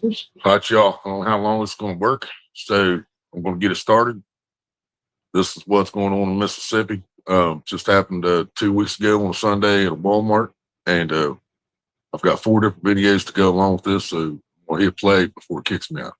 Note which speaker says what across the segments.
Speaker 1: All right, y'all. I don't know how long it's going to work, so I'm going to get it started. This is what's going on in Mississippi. Just happened 2 weeks ago on a Sunday at a Walmart, and I've got 4 different videos to go along with this, so I'll hit play before it kicks me out.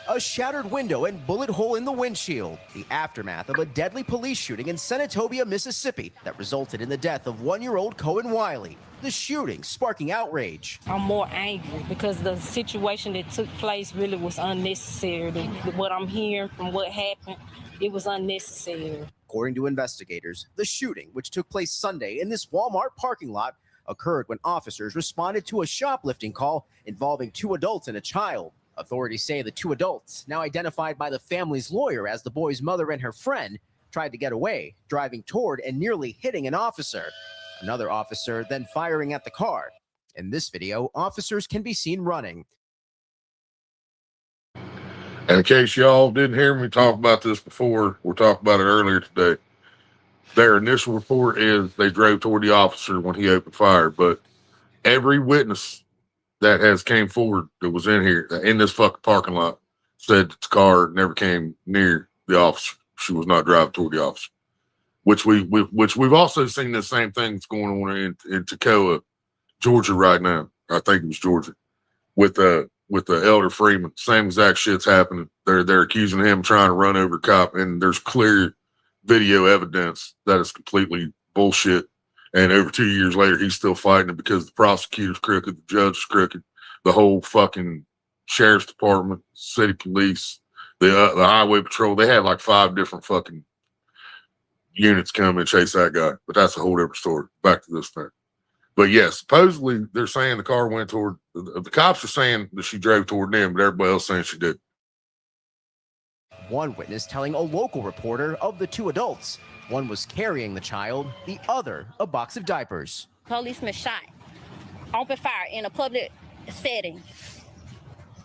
Speaker 2: A shattered window and bullet hole in the windshield. The aftermath of a deadly police shooting in Senatobia, Mississippi that resulted in the death of 1-year-old Cohen Wiley. The shooting sparking outrage.
Speaker 3: I'm more angry because the situation that took place really was unnecessary. What I'm hearing from what happened, it was unnecessary.
Speaker 2: According to investigators, the shooting, which took place Sunday in this Walmart parking lot, occurred when officers responded to a shoplifting call involving 2 adults and a child. Authorities say the 2 adults, now identified by the family's lawyer as the boy's mother and her friend, tried to get away, driving toward and nearly hitting an officer. Another officer then firing at the car. In this video, officers can be seen running.
Speaker 1: And in case y'all didn't hear me talk about this before, we're talking about it earlier today. Their initial report is they drove toward the officer when he opened fire, but every witness that has came forward that was in here, in this fucking parking lot, said that the car never came near the officer. She was not driving toward the officer. Which we've also seen the same thing that's going on in Toccoa, Georgia right now. I think it was Georgia, with the Elder Freeman. Same exact shit's happening. They're accusing him trying to run over a cop, and there's clear video evidence that is completely bullshit. And over 2 years later, he's still fighting it because the prosecutor's crooked, the judge's crooked, the whole fucking sheriff's department, city police, the highway patrol. They had like 5 different fucking units come and chase that guy. But that's a whole different story. Back to this thing. But yeah, supposedly they're saying the car went toward, the cops are saying that she drove toward them, but everybody else saying she did.
Speaker 2: One witness telling a local reporter of the 2 adults. One was carrying the child, the other a box of diapers.
Speaker 4: Policeman shot, open fire in a public setting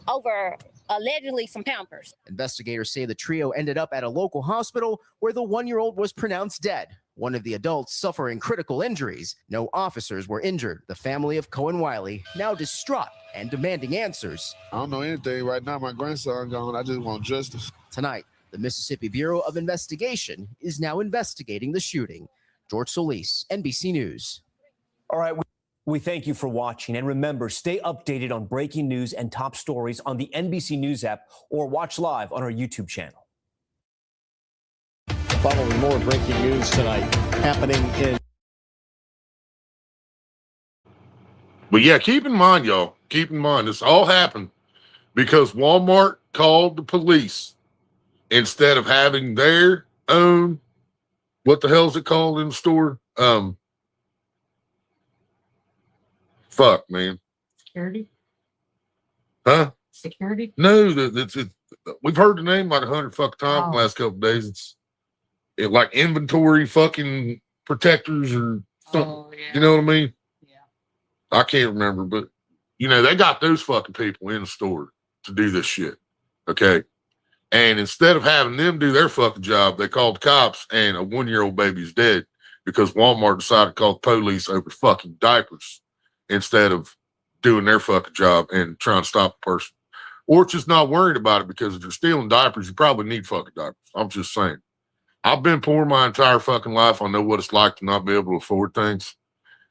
Speaker 4: over allegedly some Pampers.
Speaker 2: Investigators say the trio ended up at a local hospital where the 1-year-old was pronounced dead. One of the adults suffering critical injuries. No officers were injured. The family of Cohen Wiley now distraught and demanding answers.
Speaker 5: I don't know anything right now. My grandson gone. I just want justice.
Speaker 2: Tonight, the Mississippi Bureau of Investigation is now investigating the shooting. George Solis, NBC News.
Speaker 6: All right, we thank you for watching. And remember, stay updated on breaking news and top stories on the NBC News app or watch live on our YouTube channel.
Speaker 7: Following more breaking news tonight happening in.
Speaker 1: But yeah, keep in mind, y'all, keep in mind, this all happened because Walmart called the police instead of having their own, what the hell is it called in the store? Fuck, man.
Speaker 8: Security?
Speaker 1: Huh?
Speaker 8: Security?
Speaker 1: No, we've heard the name like 100 fucking times in the last couple of days. It's like inventory fucking protectors or something.
Speaker 8: Oh, yeah.
Speaker 1: You know what I mean?
Speaker 8: Yeah.
Speaker 1: I can't remember, but you know, they got those fucking people in the store to do this shit. Okay. And instead of having them do their fucking job, they called the cops, and a 1-year-old baby's dead because Walmart decided to call the police over fucking diapers instead of doing their fucking job and trying to stop the person. Or just not worried about it, because if you're stealing diapers, you probably need fucking diapers. I'm just saying. I've been poor my entire fucking life. I know what it's like to not be able to afford things.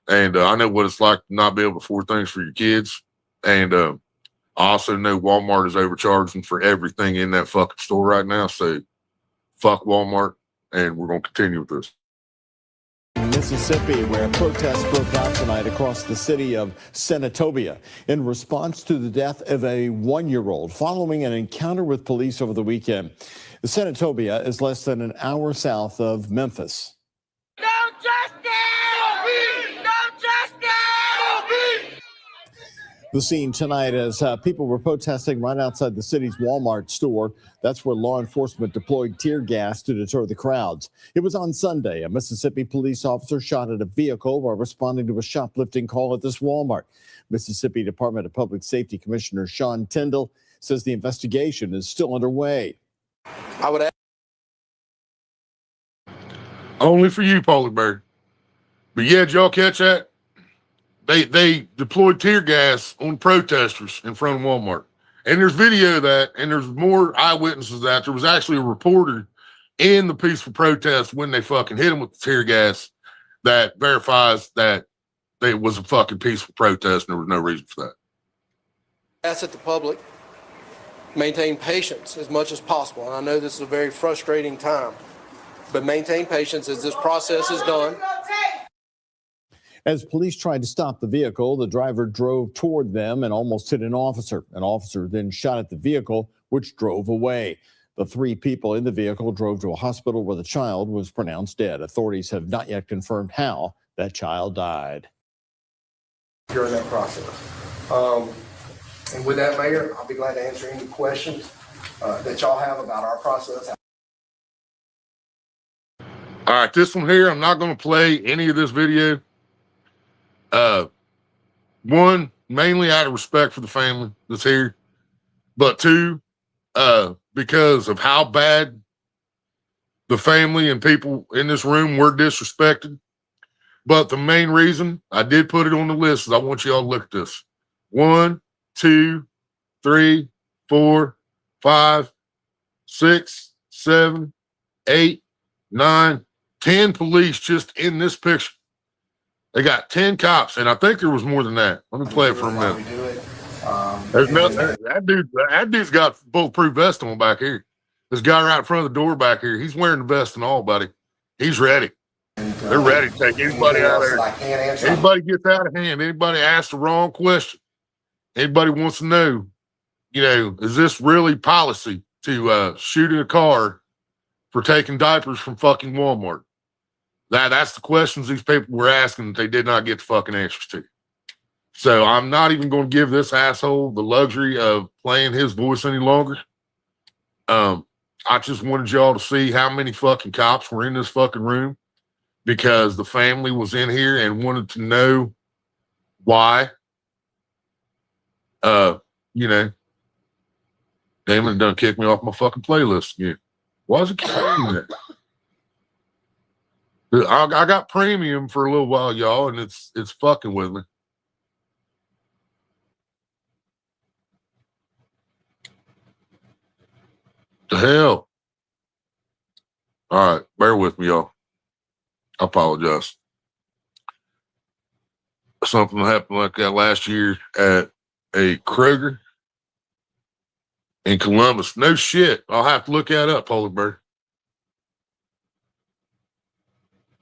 Speaker 1: And I know what it's like to not be able to afford things for your kids. And I also know Walmart is overcharging for everything in that fucking store right now. So fuck Walmart, and we're going to continue with this.
Speaker 7: Mississippi, where protests broke out tonight across the city of Senatobia in response to the death of a 1-year-old following an encounter with police over the weekend. Senatobia is less than an hour south of Memphis.
Speaker 9: No justice! No justice!
Speaker 7: The scene tonight as people were protesting right outside the city's Walmart store. That's where law enforcement deployed tear gas to deter the crowds. It was on Sunday. A Mississippi police officer shot at a vehicle while responding to a shoplifting call at this Walmart. Mississippi Department of Public Safety Commissioner Sean Tyndall says the investigation is still underway.
Speaker 5: I would ask.
Speaker 1: Only for you, Paulie Bird. But yeah, did y'all catch that? they deployed tear gas on protesters in front of Walmart. And there's video of that, and there's more eyewitnesses of that. There was actually a reporter in the peaceful protest when they fucking hit him with the tear gas that verifies that it was a fucking peaceful protest and there was no reason for that.
Speaker 8: Ask that the public maintain patience as much as possible. And I know this is a very frustrating time, but maintain patience as this process is done.
Speaker 7: As police tried to stop the vehicle, the driver drove toward them and almost hit an officer. An officer then shot at the vehicle, which drove away. The 3 people in the vehicle drove to a hospital where the child was pronounced dead. Authorities have not yet confirmed how that child died.
Speaker 8: During that process. And with that, Mayor, I'll be glad to answer any questions that y'all have about our process.
Speaker 1: All right, this one here, I'm not going to play any of this video. One, mainly out of respect for the family that's here, but 2, because of how bad the family and people in this room were disrespected. But the main reason I did put it on the list is I want you all to look at this. 1, 2, 3, 4, 5, 6, 7, 8, 9, 10 police just in this picture. They got 10 cops, and I think there was more than that. Let me play it for a minute. There's nothing. That dude's got bulletproof vest on back here. This guy right in front of the door back here, he's wearing the vest and all, buddy. He's ready. They're ready to take anybody out of there. Anybody gets out of hand, anybody asks the wrong question, anybody wants to know, is this really policy to shoot in a car for taking diapers from fucking Walmart? That's the questions these people were asking that they did not get the fucking answers to. So I'm not even going to give this asshole the luxury of playing his voice any longer. I just wanted y'all to see how many fucking cops were in this fucking room because the family was in here and wanted to know why. Damon done kicked me off my fucking playlist again. Why is it keep doing that? I got premium for a little while, y'all, and it's fucking with me. The hell? All right, bear with me, y'all. I apologize. Something happened like that last year at a Kroger in Columbus. No shit. I'll have to look that up, Polar Bear.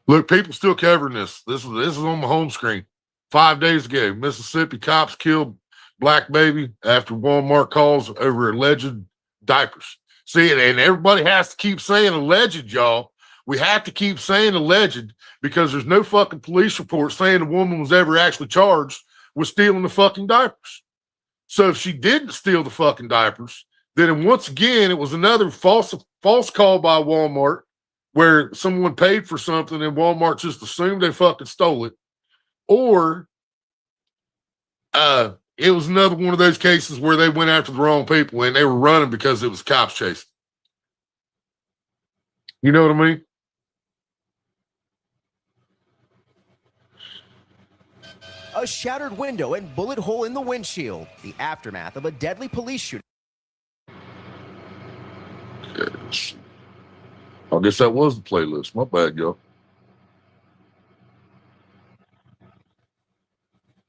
Speaker 1: Look, people still covering this. This is on my home screen. 5 days ago, Mississippi cops killed black baby after Walmart calls over alleged diapers. See, and everybody has to keep saying alleged, y'all. We have to keep saying alleged because there's no fucking police report saying the woman was ever actually charged with stealing the fucking diapers. So if she didn't steal the fucking diapers, then once again, it was another false call by Walmart where someone paid for something and Walmart just assumed they fucking stole it. Or it was another one of those cases where they went after the wrong people and they were running because it was cops chasing. You know what I mean?
Speaker 2: A shattered window and bullet hole in the windshield. The aftermath of a deadly police shooting.
Speaker 1: Yes. I guess that was the playlist. My bad, y'all.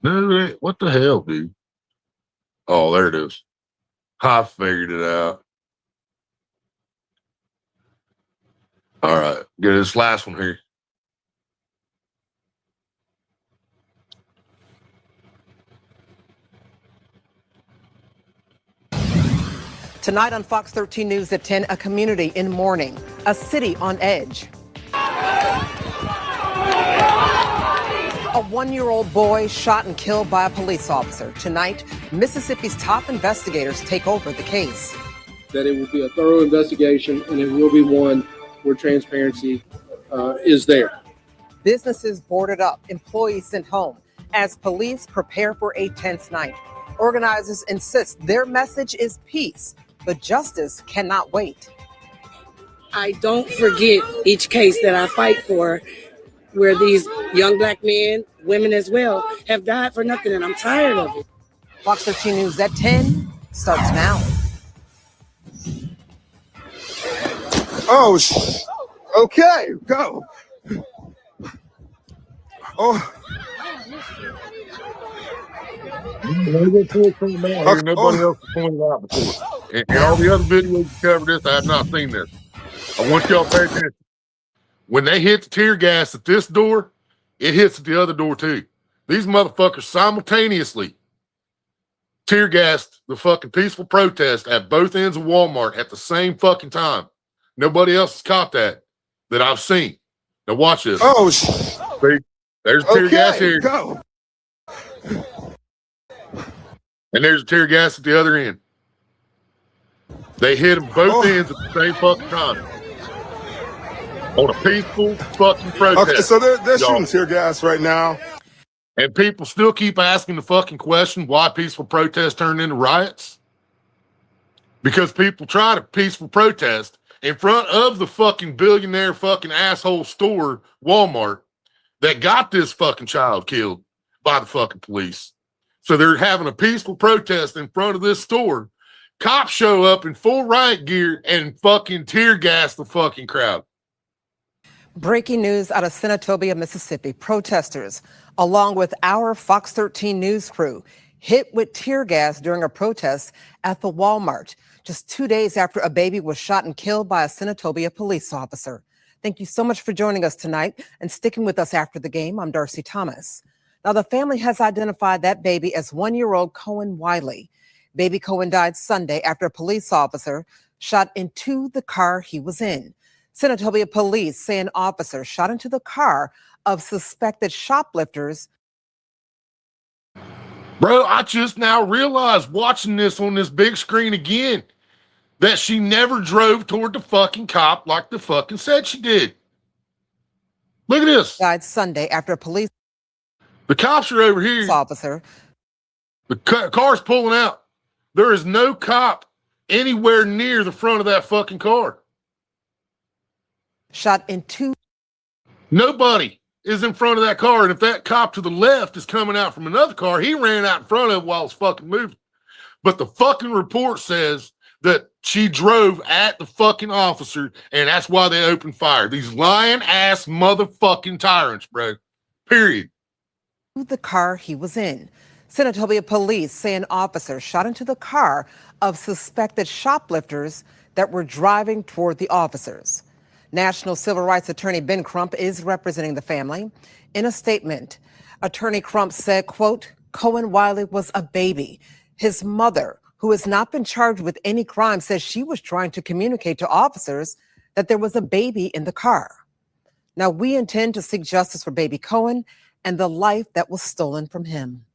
Speaker 1: No, what the hell, dude? Oh, there it is. I figured it out. All right, get this last one here.
Speaker 10: Tonight on Fox 13 News at 10, a community in mourning, a city on edge. A one-year-old boy shot and killed by a police officer. Tonight, Mississippi's top investigators take over the case.
Speaker 11: That it will be a thorough investigation and it will be one where transparency is there.
Speaker 10: Businesses boarded up, employees sent home as police prepare for a tense night. Organizers insist their message is peace, but justice cannot wait.
Speaker 12: I don't forget each case that I fight for where these young black men, women as well, have died for nothing, and I'm tired of it.
Speaker 10: Fox 13 News at 10 starts now.
Speaker 13: Oh, okay, go. Oh.
Speaker 1: Nobody else has pointed out before. And all the other videos that cover this, I have not seen this. I want y'all to pay attention. When they hit the tear gas at this door, it hits at the other door too. These motherfuckers simultaneously tear gassed the fucking peaceful protest at both ends of Walmart at the same fucking time. Nobody else has caught that I've seen. Now watch this.
Speaker 13: Oh,
Speaker 1: see, there's tear gas here.
Speaker 13: Go.
Speaker 1: And there's tear gas at the other end. They hit them both ends at the same fucking time. On a peaceful fucking protest.
Speaker 13: Okay, so they're shooting tear gas right now.
Speaker 1: And people still keep asking the fucking question why peaceful protests turned into riots. Because people try to peaceful protest in front of the fucking billionaire fucking asshole store, Walmart, that got this fucking child killed by the fucking police. So they're having a peaceful protest in front of this store. Cops show up in full riot gear and fucking tear gas the fucking crowd.
Speaker 10: Breaking news out of Senatobia, Mississippi. Protesters, along with our Fox 13 News crew, hit with tear gas during a protest at the Walmart, just 2 days after a baby was shot and killed by a Senatobia police officer. Thank you so much for joining us tonight and sticking with us after the game. I'm Darcy Thomas. Now, the family has identified that baby as 1-year-old Cohen Wiley. Baby Cohen died Sunday after a police officer shot into the car he was in. Senatobia police say an officer shot into the car of suspected shoplifters.
Speaker 1: Bro, I just now realized watching this on this big screen again that she never drove toward the fucking cop like the fucking said she did. Look at this.
Speaker 10: Died Sunday after a police
Speaker 1: The cops are over here.
Speaker 10: officer.
Speaker 1: The car's pulling out. There is no cop anywhere near the front of that fucking car.
Speaker 10: Shot into.
Speaker 1: Nobody is in front of that car. And if that cop to the left is coming out from another car, he ran out in front of it while it's fucking moving. But the fucking report says that she drove at the fucking officer, and that's why they opened fire. These lying ass motherfucking tyrants, bro. Period.
Speaker 10: The car he was in. Senatobia police say an officer shot into the car of suspected shoplifters that were driving toward the officers. National Civil Rights Attorney Ben Crump is representing the family. In a statement, Attorney Crump said, quote, Cohen Wiley was a baby. His mother, who has not been charged with any crime, says she was trying to communicate to officers that there was a baby in the car. Now, we intend to seek justice for baby Cohen and the life that was stolen from him.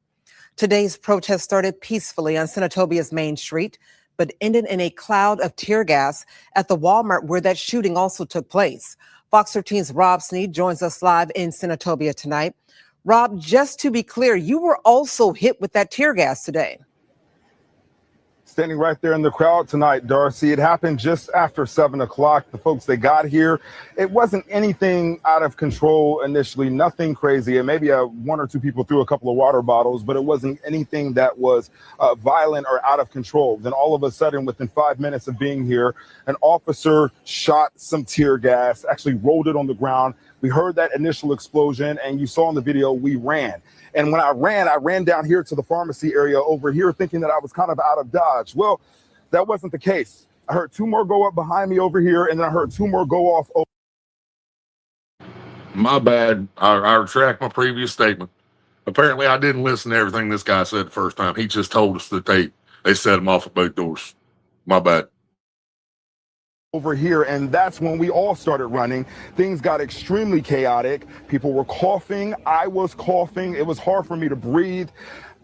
Speaker 10: Today's protest started peacefully on Senatobia's Main Street, but ended in a cloud of tear gas at the Walmart where that shooting also took place. Fox 13's Rob Sneed joins us live in Senatobia tonight. Rob, just to be clear, you were also hit with that tear gas today.
Speaker 13: Standing right there in the crowd tonight, Darcy. It happened just after 7 o'clock. The folks that got here, it wasn't anything out of control initially, nothing crazy. And maybe one or two people threw a couple of water bottles, but it wasn't anything that was violent or out of control. Then all of a sudden, within 5 minutes of being here, an officer shot some tear gas, actually rolled it on the ground. We heard that initial explosion, and you saw in the video, we ran. And when I ran down here to the pharmacy area over here thinking that I was kind of out of Dodge. Well, that wasn't the case. I heard two more go up behind me over here, and then I heard two more go off.
Speaker 1: My bad. I retract my previous statement. Apparently, I didn't listen to everything this guy said the first time. He just told us that they set him off at both doors. My bad.
Speaker 13: Over here, and that's when we all started running. Things got extremely chaotic. People were coughing. I was coughing. It was hard for me to breathe.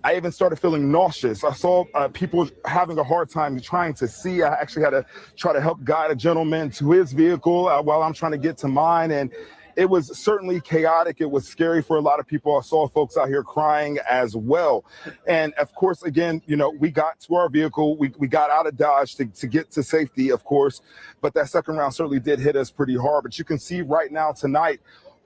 Speaker 13: I even started feeling nauseous. I saw people having a hard time trying to see. I actually had to try to help guide a gentleman to his vehicle while I'm trying to get to mine. And it was certainly chaotic. It was scary for a lot of people. I saw folks out here crying as well. And of course, again, you know, we got to our vehicle. We got out of Dodge to get to safety, of course. But that second round certainly did hit us pretty hard. But you can see right now tonight,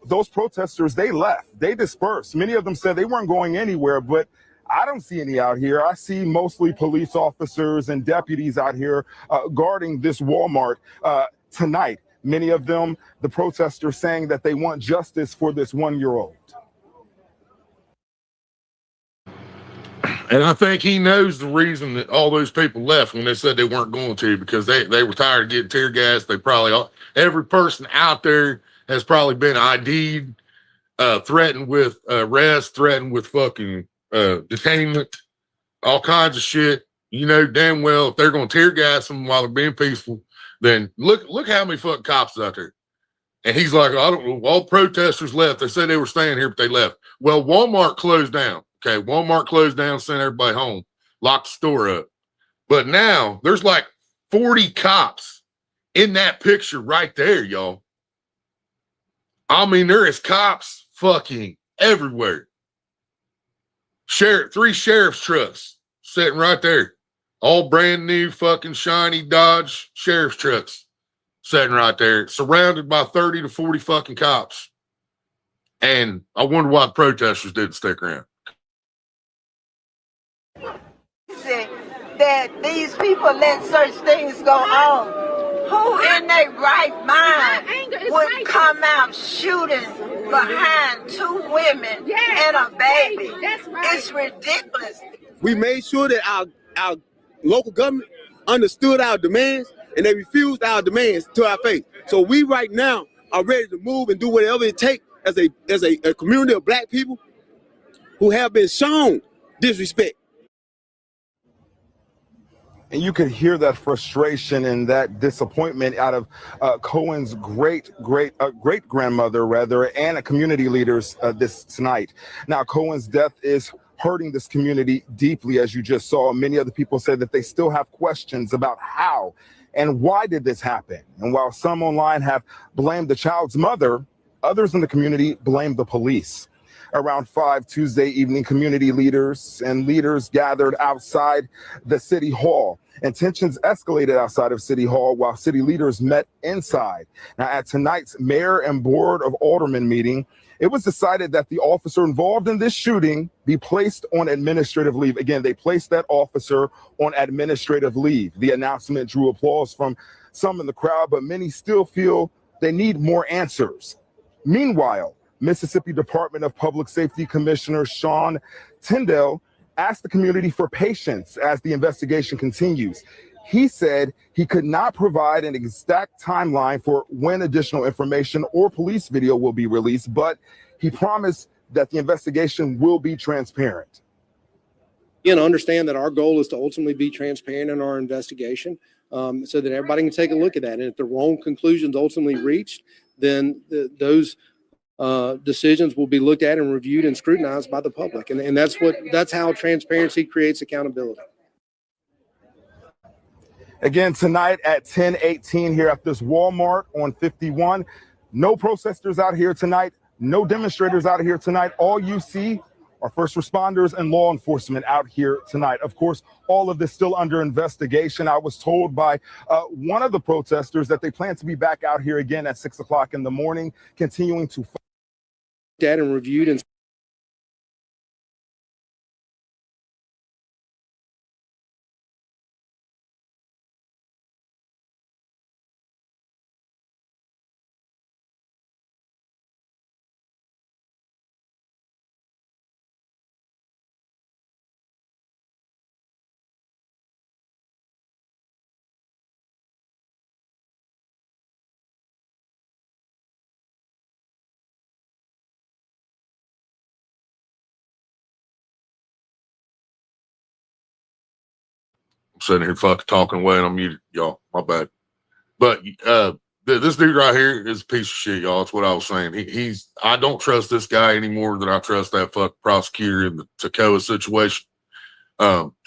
Speaker 13: those protesters, they left, they dispersed. Many of them said they weren't going anywhere, but I don't see any out here. I see mostly police officers and deputies out here guarding this Walmart tonight. Many of them, the protesters, saying that they want justice for this 1-year-old.
Speaker 1: And I think he knows the reason that all those people left when they said they weren't going to, because they were tired of getting tear gas. They probably, every person out there has probably been ID'd, threatened with arrest, threatened with fucking detainment, all kinds of shit. You know damn well if they're going to tear gas them while they're being peaceful, then look how many fucking cops out there. And he's like, I don't know, all protesters left. They said they were staying here, but they left. Well, Walmart closed down. Okay, Walmart closed down, sent everybody home, locked the store up. But now there's like 40 cops in that picture right there, y'all. I mean, there is cops fucking everywhere. 3 sheriff's trucks sitting right there. All brand new fucking shiny Dodge sheriff's trucks sitting right there, surrounded by 30 to 40 fucking cops. And I wonder why the protesters didn't stick around.
Speaker 14: That these people let such things go on. Who in their right mind would come out shooting behind 2 women and a baby? It's ridiculous.
Speaker 15: We made sure that our local government understood our demands, and they refused our demands to our face. So we right now are ready to move and do whatever it takes as a community of black people who have been shown disrespect.
Speaker 13: And you could hear that frustration and that disappointment out of Cohen's great-grandmother, rather, and community leaders this tonight. Now, Cohen's death is hurting this community deeply, as you just saw. Many other people said that they still have questions about how and why did this happen. And while some online have blamed the child's mother, others in the community blame the police. Around 5 Tuesday evening, community leaders and leaders gathered outside the city hall, and tensions escalated outside of City Hall while city leaders met inside. Now, at tonight's mayor and board of aldermen meeting, it was decided that the officer involved in this shooting be placed on administrative leave. Again, they placed that officer on administrative leave. The announcement drew applause from some in the crowd, but many still feel they need more answers. Meanwhile, Mississippi Department of Public Safety Commissioner Sean Tyndall asked the community for patience as the investigation continues. He said he could not provide an exact timeline for when additional information or police video will be released, but he promised that the investigation will be transparent.
Speaker 11: Understand that our goal is to ultimately be transparent in our investigation, so that everybody can take a look at that. And if the wrong conclusions ultimately reached, then those decisions will be looked at and reviewed and scrutinized by the public. And that's how transparency creates accountability.
Speaker 13: Again, tonight at 10:18 here at this Walmart on 51. No protesters out here tonight. No demonstrators out here tonight. All you see are first responders and law enforcement out here tonight. Of course, all of this still under investigation. I was told by one of the protesters that they plan to be back out here again at 6 o'clock in the morning, continuing to
Speaker 11: that and reviewed and
Speaker 1: I'm sitting here fucking talking away and I'm muted, y'all. My bad. But this dude right here is a piece of shit, y'all. That's what I was saying. I don't trust this guy anymore than I trust that fucking prosecutor in the Toccoa situation.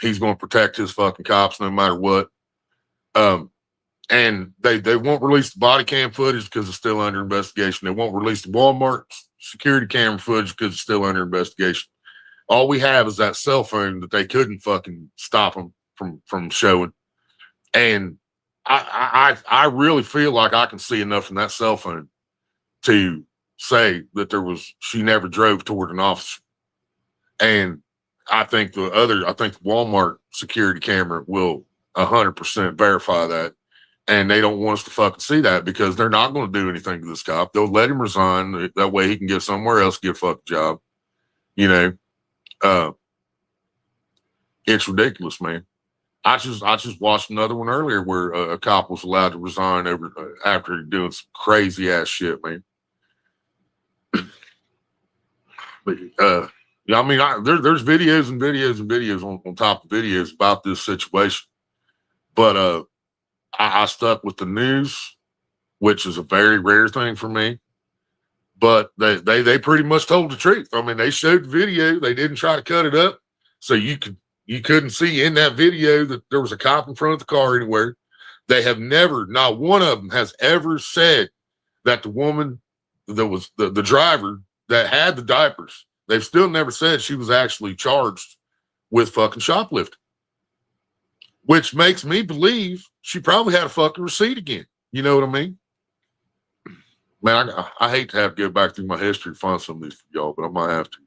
Speaker 1: He's going to protect his fucking cops no matter what. And they won't release the body cam footage because it's still under investigation. They won't release the Walmart security camera footage because it's still under investigation. All we have is that cell phone that they couldn't fucking stop them from showing. And I really feel like I can see enough from that cell phone to say that she never drove toward an officer. And I think the Walmart security camera will 100% verify that. And they don't want us to fucking see that because they're not going to do anything to this cop. They'll let him resign. That way he can get somewhere else, get a fucking job. You know, it's ridiculous, man. I just watched another one earlier where a cop was allowed to resign after doing some crazy ass shit, man. But yeah, I mean, there's videos and videos and videos on top of videos about this situation. But I stuck with the news, which is a very rare thing for me. But they pretty much told the truth. I mean, they showed the video. They didn't try to cut it up, so you couldn't see in that video that there was a cop in front of the car anywhere. They have never, not one of them has ever said that the woman that was the driver that had the diapers, they've still never said she was actually charged with fucking shoplifting, which makes me believe she probably had a fucking receipt again. You know what I mean? Man, I hate to have to go back through my history to find some of these for y'all, but I might have to.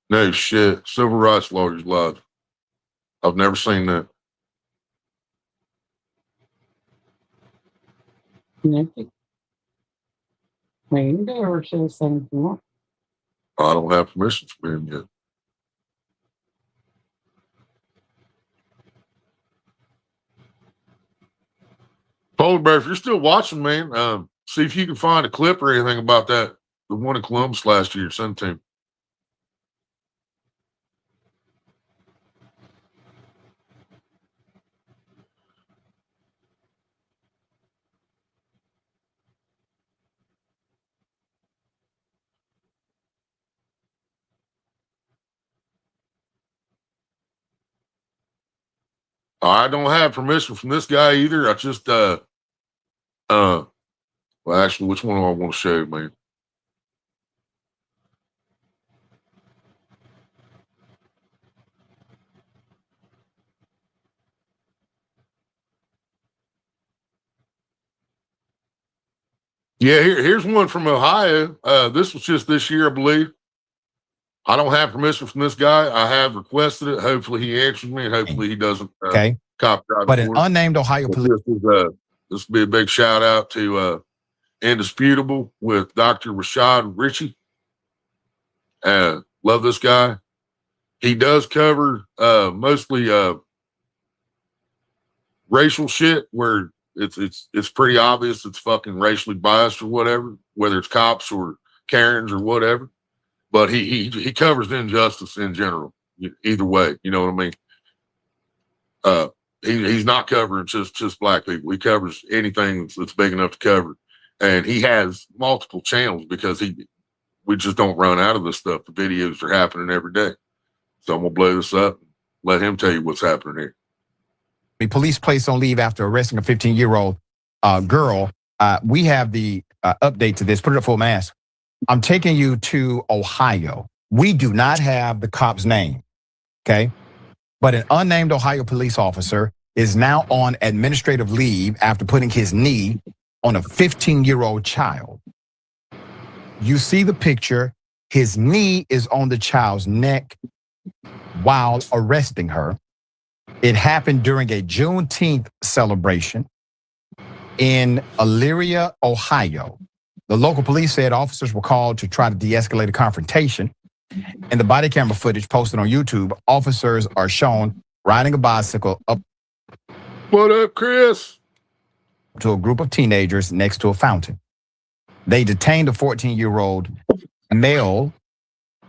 Speaker 1: No shit. Civil rights lawyers lied. I've never seen that. I don't have permission from him yet. Polar Bear, if you're still watching, man, see if you can find a clip or anything about that. The one in Columbus last year, send it to me. I don't have permission from this guy either. I just well, actually, which one do I want to show, man? Yeah, here's one from Ohio. This was just this year, I believe. I don't have permission from this guy. I have requested it. Hopefully he answers me, and hopefully he doesn't copyright.
Speaker 16: But an unnamed Ohio police.
Speaker 1: This will be a big shout out to Indisputable with Dr. Rashad Richey. Love this guy. He does cover mostly racial shit where it's pretty obvious it's fucking racially biased or whatever, whether it's cops or Karens or whatever. But he covers injustice in general, either way. You know what I mean? He's not covering just black people. He covers anything that's big enough to cover, and he has multiple channels because we just don't run out of this stuff. The videos are happening every day, so I'm gonna blow this up and let him tell you what's happening here.
Speaker 16: Police placed on leave after arresting a 15-year-old girl. We have the update to this. Put it up full mask. I'm taking you to Ohio. We do not have the cop's name, okay? But an unnamed Ohio police officer is now on administrative leave after putting his knee on a 15-year-old child. You see the picture. His knee is on the child's neck while arresting her. It happened during a Juneteenth celebration in Elyria, Ohio. The local police said officers were called to try to de-escalate a confrontation. In the body camera footage posted on YouTube, officers are shown riding a bicycle up.
Speaker 1: What up, Chris?
Speaker 16: To a group of teenagers next to a fountain. They detained a 14-year-old male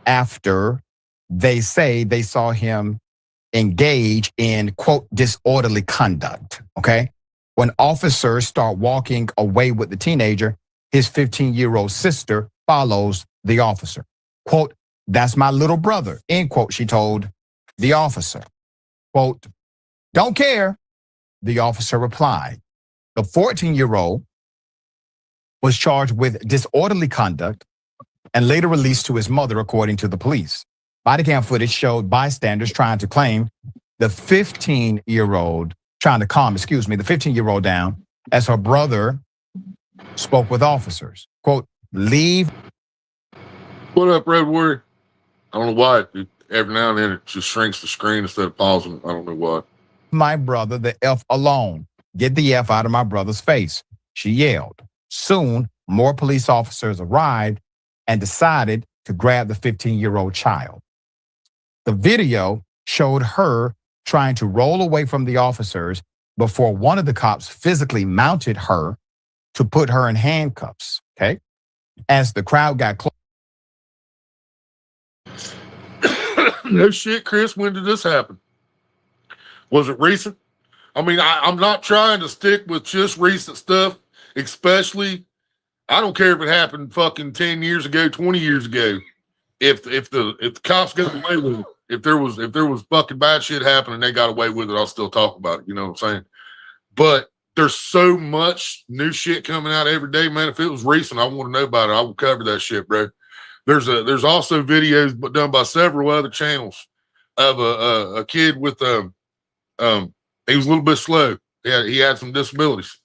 Speaker 16: after they say they saw him engage in, quote, disorderly conduct, okay? When officers start walking away with the teenager, his 15-year-old sister follows the officer. Quote, "That's my little brother," end quote, she told the officer. Quote, "Don't care. the officer replied. The 14-year-old was charged with disorderly conduct and later released to his mother, according to the police. Body cam footage showed bystanders trying to calm the 15-year-old down as her brother spoke with officers. Quote, leave.
Speaker 1: What up, Red Warrior? I don't know why. Every now and then it just shrinks the screen instead of pausing. I don't know why.
Speaker 16: My brother the F alone. Get the F out of my brother's face, she yelled. Soon, more police officers arrived and decided to grab the 15-year-old child. The video showed her trying to roll away from the officers before one of the cops physically mounted her to put her in handcuffs, okay? As the crowd got close.
Speaker 1: No shit, Chris, when did this happen? Was it recent? I mean, I'm not trying to stick with just recent stuff, especially, I don't care if it happened fucking 10 years ago, 20 years ago. If the cops got away with it, if there was fucking bad shit happening, they got away with it, I'll still talk about it, you know what I'm saying? But there's so much new shit coming out every day, man. If it was recent, I want to know about it. I will cover that shit, bro. There's also videos done by several other channels of a kid with he was a little bit slow. He had some disabilities.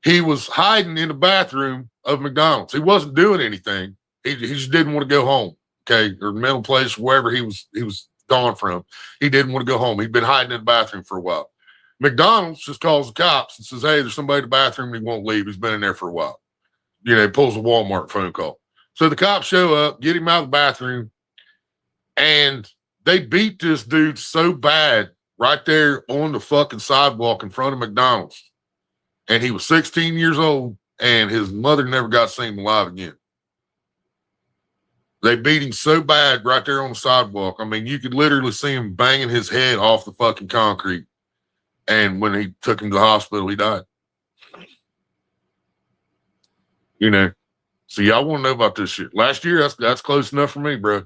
Speaker 1: He was hiding in the bathroom of McDonald's. He wasn't doing anything. He just didn't want to go home, okay, or mental place, wherever he was gone from. He didn't want to go home. He'd been hiding in the bathroom for a while. McDonald's just calls the cops and says, hey, there's somebody in the bathroom and he won't leave. He's been in there for a while. You know, he pulls a Walmart phone call. So the cops show up, get him out of the bathroom, and they beat this dude so bad right there on the fucking sidewalk in front of McDonald's. And he was 16 years old, and his mother never got seen alive again. They beat him so bad right there on the sidewalk. I mean, you could literally see him banging his head off the fucking concrete. And when he took him to the hospital, he died. You know, so y'all want to know about this shit. Last year, that's close enough for me, bro.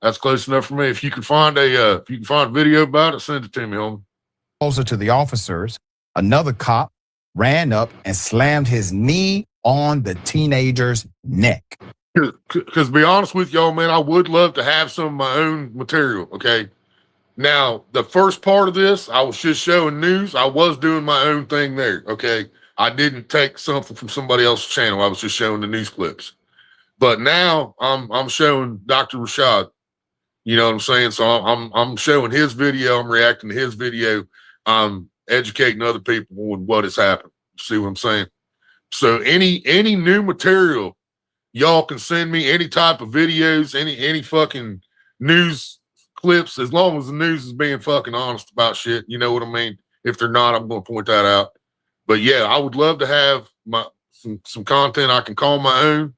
Speaker 1: That's close enough for me. If you can find a video about it, send it to me, homie.
Speaker 16: Closer to the officers, another cop ran up and slammed his knee on the teenager's neck.
Speaker 1: Because to be honest with y'all, man, I would love to have some of my own material, okay? Now, the first part of this, I was just showing news. I was doing my own thing there, okay? I didn't take something from somebody else's channel. I was just showing the news clips. But now I'm showing Dr. Rashad. You know what I'm saying? So I'm showing his video. I'm reacting to his video. I'm educating other people on what has happened. See what I'm saying? So any new material, y'all can send me any type of videos, any fucking news clips, as long as the news is being fucking honest about shit. You know what I mean? If they're not, I'm going to point that out. But yeah, I would love to have some content I can call my own.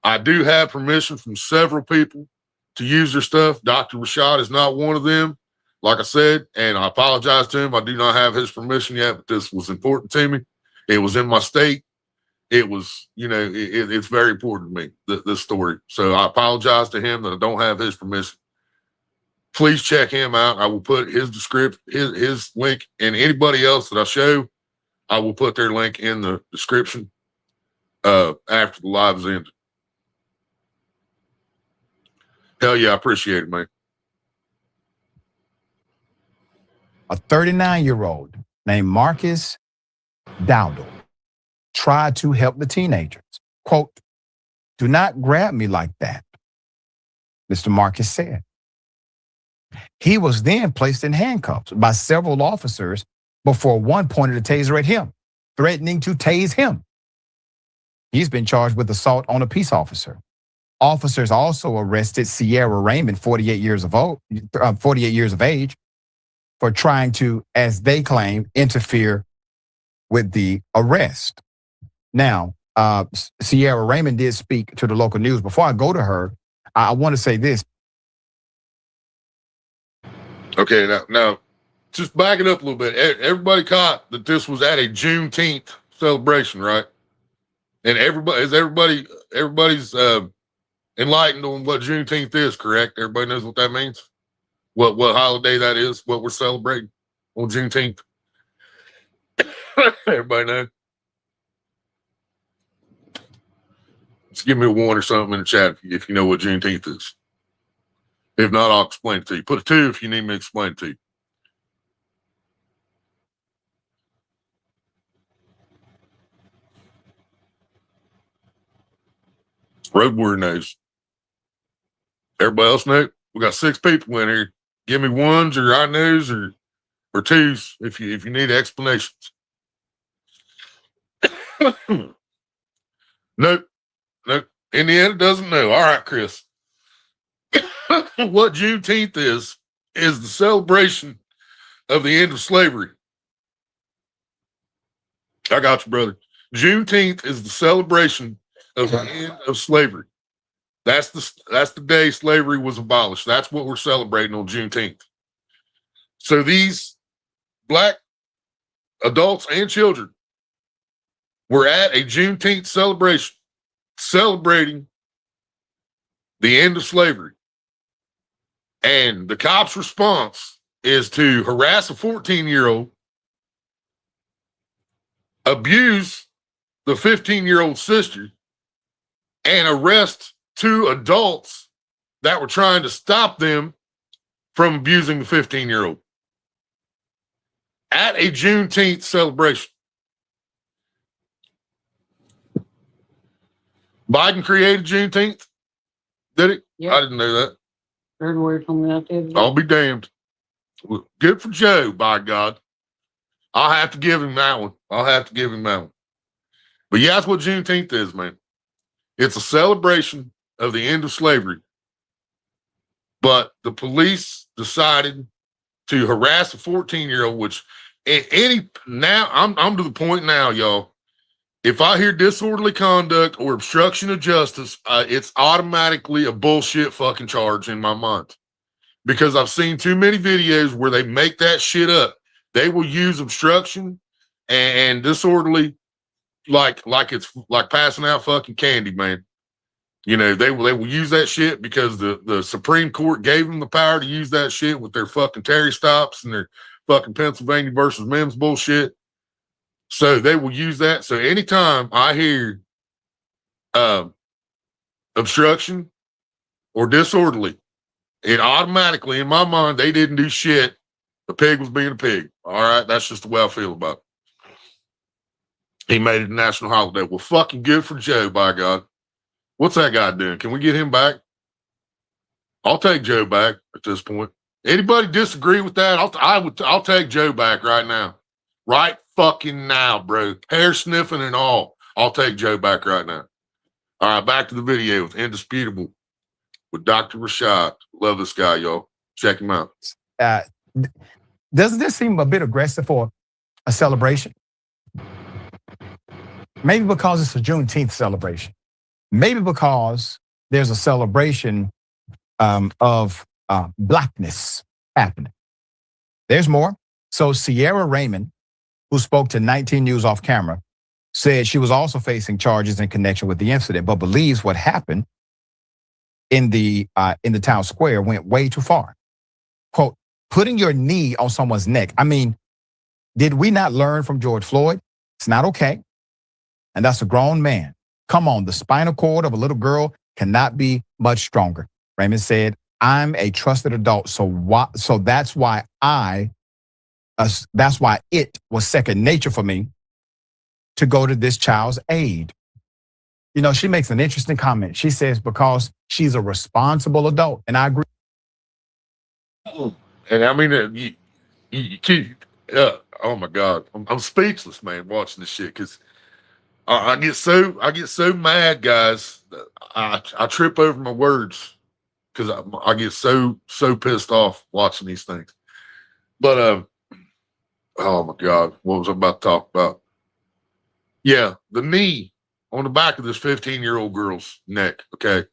Speaker 1: I do have permission from several people to use their stuff. Dr. Rashad is not one of them, like I said, and I apologize to him. I do not have his permission yet, but this was important to me. It was in my state. It was, you know, it's very important to me, this story. So I apologize to him that I don't have his permission. Please check him out. I will put his description, his link, and anybody else that I show, I will put their link in the description after the live is ended. Hell yeah, I appreciate it, man.
Speaker 16: A 39-year-old named Marcus Dowdle tried to help the teenagers. Quote, do not grab me like that, Mr. Marcus said. He was then placed in handcuffs by several officers before one pointed a taser at him, threatening to tase him. He's been charged with assault on a peace officer. Officers also arrested Sierra Raymond, 48 years of age, for trying to, as they claim, interfere with the arrest. Now, Sierra Raymond did speak to the local news. Before I go to her, I want to say this.
Speaker 1: Okay, now, just back it up a little bit. Everybody caught that this was at a Juneteenth celebration, right? And everybody's enlightened on what Juneteenth is, correct? Everybody knows what that means? What holiday that is, what we're celebrating on Juneteenth. Everybody know? Just give me a 1 or something in the chat if you know what Juneteenth is. If not, I'll explain it to you. Put a 2 if you need me to explain it to you. Road warrior knows. Everybody else know. We got 6 people in here. Give me 1s or I knows or 2s if you need explanations. Nope. Indiana doesn't know. All right, Chris. What Juneteenth is the celebration of the end of slavery. I got you, brother. Juneteenth is the celebration of the end of slavery. That's the day slavery was abolished. That's what we're celebrating on Juneteenth. So these black adults and children were at a Juneteenth celebration, celebrating the end of slavery. And the cops' response is to harass a 14-year-old, abuse the 15-year-old sister, and arrest 2 adults that were trying to stop them from abusing the 15-year-old at a Juneteenth celebration. Biden created Juneteenth? Did it? Yep. I didn't know that.
Speaker 17: Heard word coming out there.
Speaker 1: I'll be damned. Good for Joe, by God. I'll have to give him that one. But yeah, that's what Juneteenth is, man. It's a celebration of the end of slavery. But the police decided to harass a 14-year-old, which now I'm to the point now, y'all. If I hear disorderly conduct or obstruction of justice, it's automatically a bullshit fucking charge in my mind. Because I've seen too many videos where they make that shit up. They will use obstruction and disorderly like it's like passing out fucking candy, man. You know, they will use that shit because the Supreme Court gave them the power to use that shit with their fucking Terry stops and their fucking Pennsylvania versus Mims bullshit. So they will use that. So anytime I hear obstruction or disorderly, it automatically, in my mind, they didn't do shit. The pig was being a pig. All right, that's just the way I feel about it. He made it a national holiday. Well, fucking good for Joe, by God. What's that guy doing? Can we get him back? I'll take Joe back at this point. Anybody disagree with that? I'll take Joe back right now. Right fucking now, bro. Hair sniffing and all. I'll take Joe back right now. All right, back to the video with Indisputable with Dr. Rashad. Love this guy, y'all. Check him out.
Speaker 16: Doesn't this seem a bit aggressive for a celebration? Maybe because it's a Juneteenth celebration. Maybe because there's a celebration of blackness happening. There's more. So Sierra Raymond, who spoke to 19 News off camera, said she was also facing charges in connection with the incident, but believes what happened in the town square went way too far. Quote, putting your knee on someone's neck. I mean, did we not learn from George Floyd? It's not okay. And that's a grown man. Come on, the spinal cord of a little girl cannot be much stronger. Raymond said, I'm a trusted adult, so that's why it was second nature for me to go to this child's aid. You know, she makes an interesting comment. She says, because she's a responsible adult, and I agree.
Speaker 1: And I mean, oh my God, I'm speechless, man, watching this shit because I get so mad, guys. I trip over my words because I get so pissed off watching these things. But oh my God, what was I about to talk about? Yeah, the knee on the back of this 15-year-old girl's neck. Okay,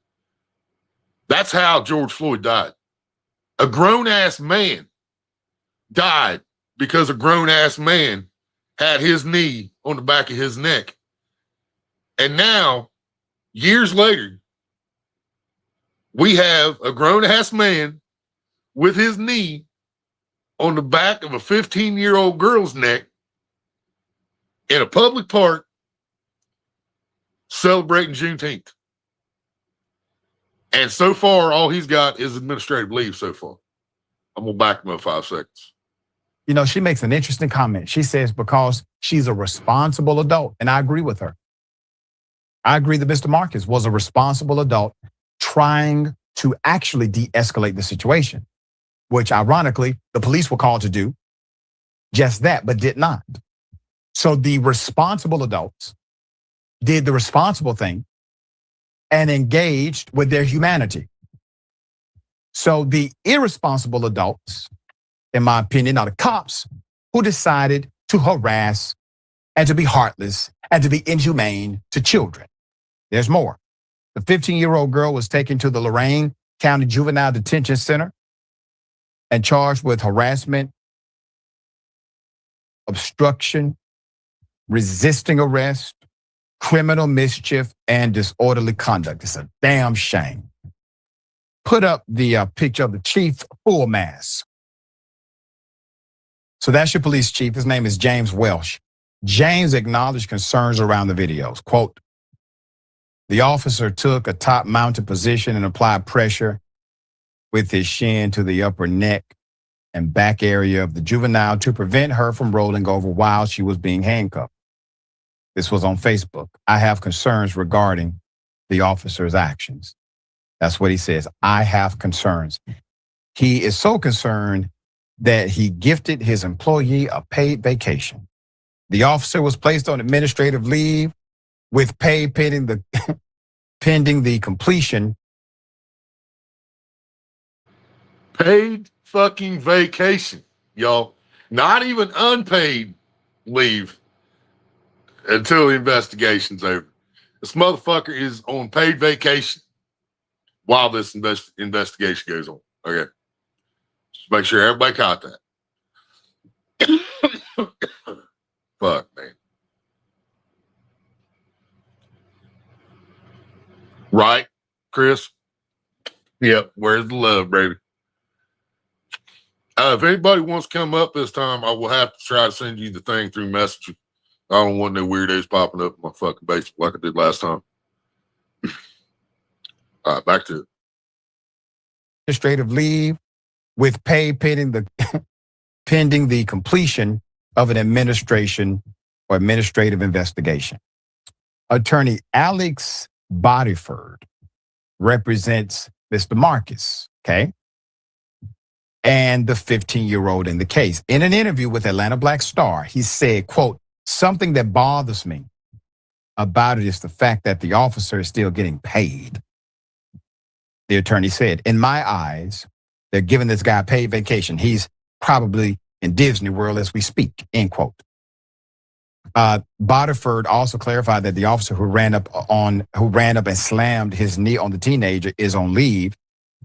Speaker 1: that's how George Floyd died. A grown-ass man died because a grown-ass man had his knee on the back of his neck. And now, years later, we have a grown-ass man with his knee on the back of a 15-year-old girl's neck. in a public park celebrating Juneteenth. And so far, all he's got is administrative leave so far. I'm going to back him up 5 seconds.
Speaker 16: You know, she makes an interesting comment. She says because she's a responsible adult, and I agree with her. I agree that Mr. Marcus was a responsible adult trying to actually de-escalate the situation, which ironically, the police were called to do just that, but did not. So the responsible adults did the responsible thing and engaged with their humanity. So the irresponsible adults, in my opinion, are the cops who decided to harass and to be heartless and to be inhumane to children. There's more. The 15-year-old girl was taken to the Lorain County Juvenile Detention Center and charged with harassment, obstruction, resisting arrest, criminal mischief, and disorderly conduct. It's a damn shame. Put up the picture of the chief full mask. So that's your police chief. His name is James Welsh. James acknowledged concerns around the videos. Quote, the officer took a top-mounted position and applied pressure with his shin to the upper neck and back area of the juvenile to prevent her from rolling over while she was being handcuffed. This was on Facebook. I have concerns regarding the officer's actions. That's what he says. I have concerns. He is so concerned that he gifted his employee a paid vacation. The officer was placed on administrative leave with pay pending the completion.
Speaker 1: Paid fucking vacation, y'all. Not even unpaid leave until the investigation's over. This motherfucker is on paid vacation while this investigation goes on. Okay. Just make sure everybody caught that. Fuck, man. Right, Chris? Yep, where's the love, baby? If anybody wants to come up this time, I will have to try to send you the thing through Messenger. I don't want no weirdos popping up in my fucking basement like I did last time. All right, back to it.
Speaker 16: Administrative leave with pay pending the completion of an administrative investigation. Attorney Alex Bodyford represents Mr. Marcus, okay? And the 15-year-old in the case. In an interview with Atlanta Black Star, he said, quote, something that bothers me about it is the fact that the officer is still getting paid. The attorney said, in my eyes, they're giving this guy paid vacation. He's probably in Disney World as we speak, end quote. Bodyford also clarified that the officer who ran up and slammed his knee on the teenager is on leave,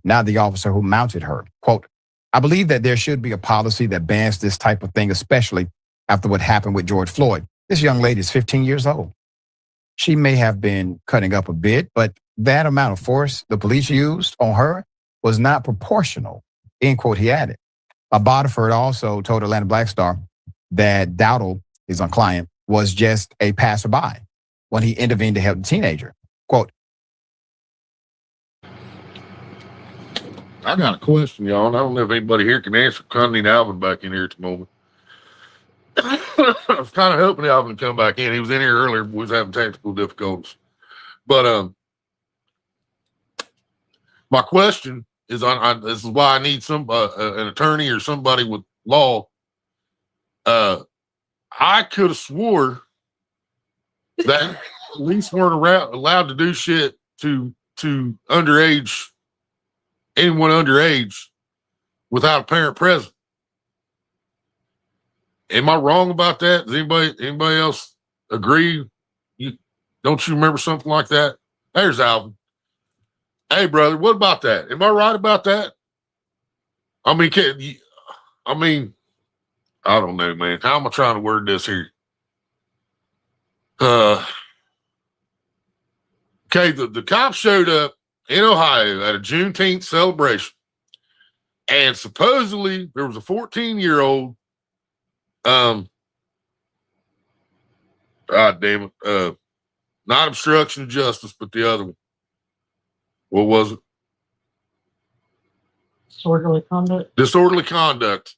Speaker 16: not the officer who mounted her. Quote, I believe that there should be a policy that bans this type of thing, especially after what happened with George Floyd. This young lady is 15 years old. She may have been cutting up a bit, but that amount of force the police used on her was not proportional, end quote, he added. Bodyford also told Atlanta Black Star that Dowdle, his own client, was just a passerby when he intervened to help the teenager. Quote,
Speaker 1: I got a question, y'all, and I don't know if anybody here can answer. Connie and Alvin back in here at the moment. I was kind of hoping Alvin would come back in. He was in here earlier, but we was having technical difficulties. But my question is, this is why I need an attorney or somebody with law. I could have swore that police weren't allowed to do shit to anyone underage without a parent present. Am I wrong about that? Does anybody else agree? Don't you remember something like that? There's Alvin. Hey, brother, what about that? Am I right about that? I mean, I don't know, man. How am I trying to word this here? Okay, the cops showed up in Ohio at a Juneteenth celebration, and supposedly there was a 14-year-old God damn it. Not obstruction of justice, but the other one. What was it?
Speaker 17: Disorderly conduct.
Speaker 1: Disorderly conduct.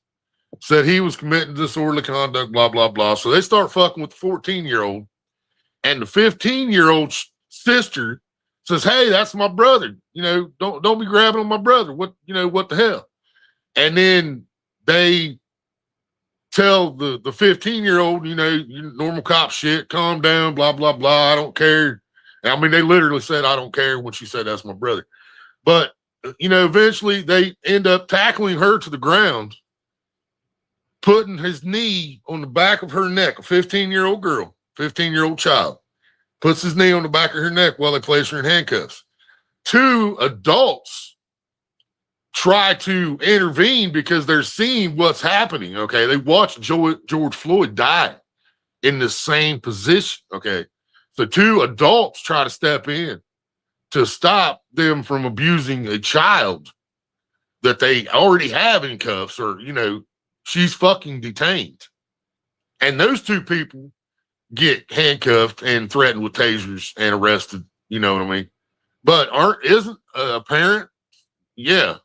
Speaker 1: Said he was committing disorderly conduct, blah, blah, blah. So they start fucking with the 14-year-old. And the 15-year-old sister says, hey, that's my brother. You know, don't be grabbing on my brother. What the hell? And then they tell the 15-year-old, normal cop shit, calm down, blah, blah, blah. I don't care. I mean, they literally said, I don't care when she said that's my brother. But, eventually they end up tackling her to the ground, putting his knee on the back of her neck, a 15-year-old girl, 15-year-old child, puts his knee on the back of her neck while they place her in handcuffs. 2 adults try to intervene because they're seeing what's happening, okay? They watched George Floyd die in the same position, okay? So 2 adults try to step in to stop them from abusing a child that they already have in cuffs, or, she's fucking detained. And those 2 people get handcuffed and threatened with tasers and arrested, you know what I mean? But isn't a parent? Yeah,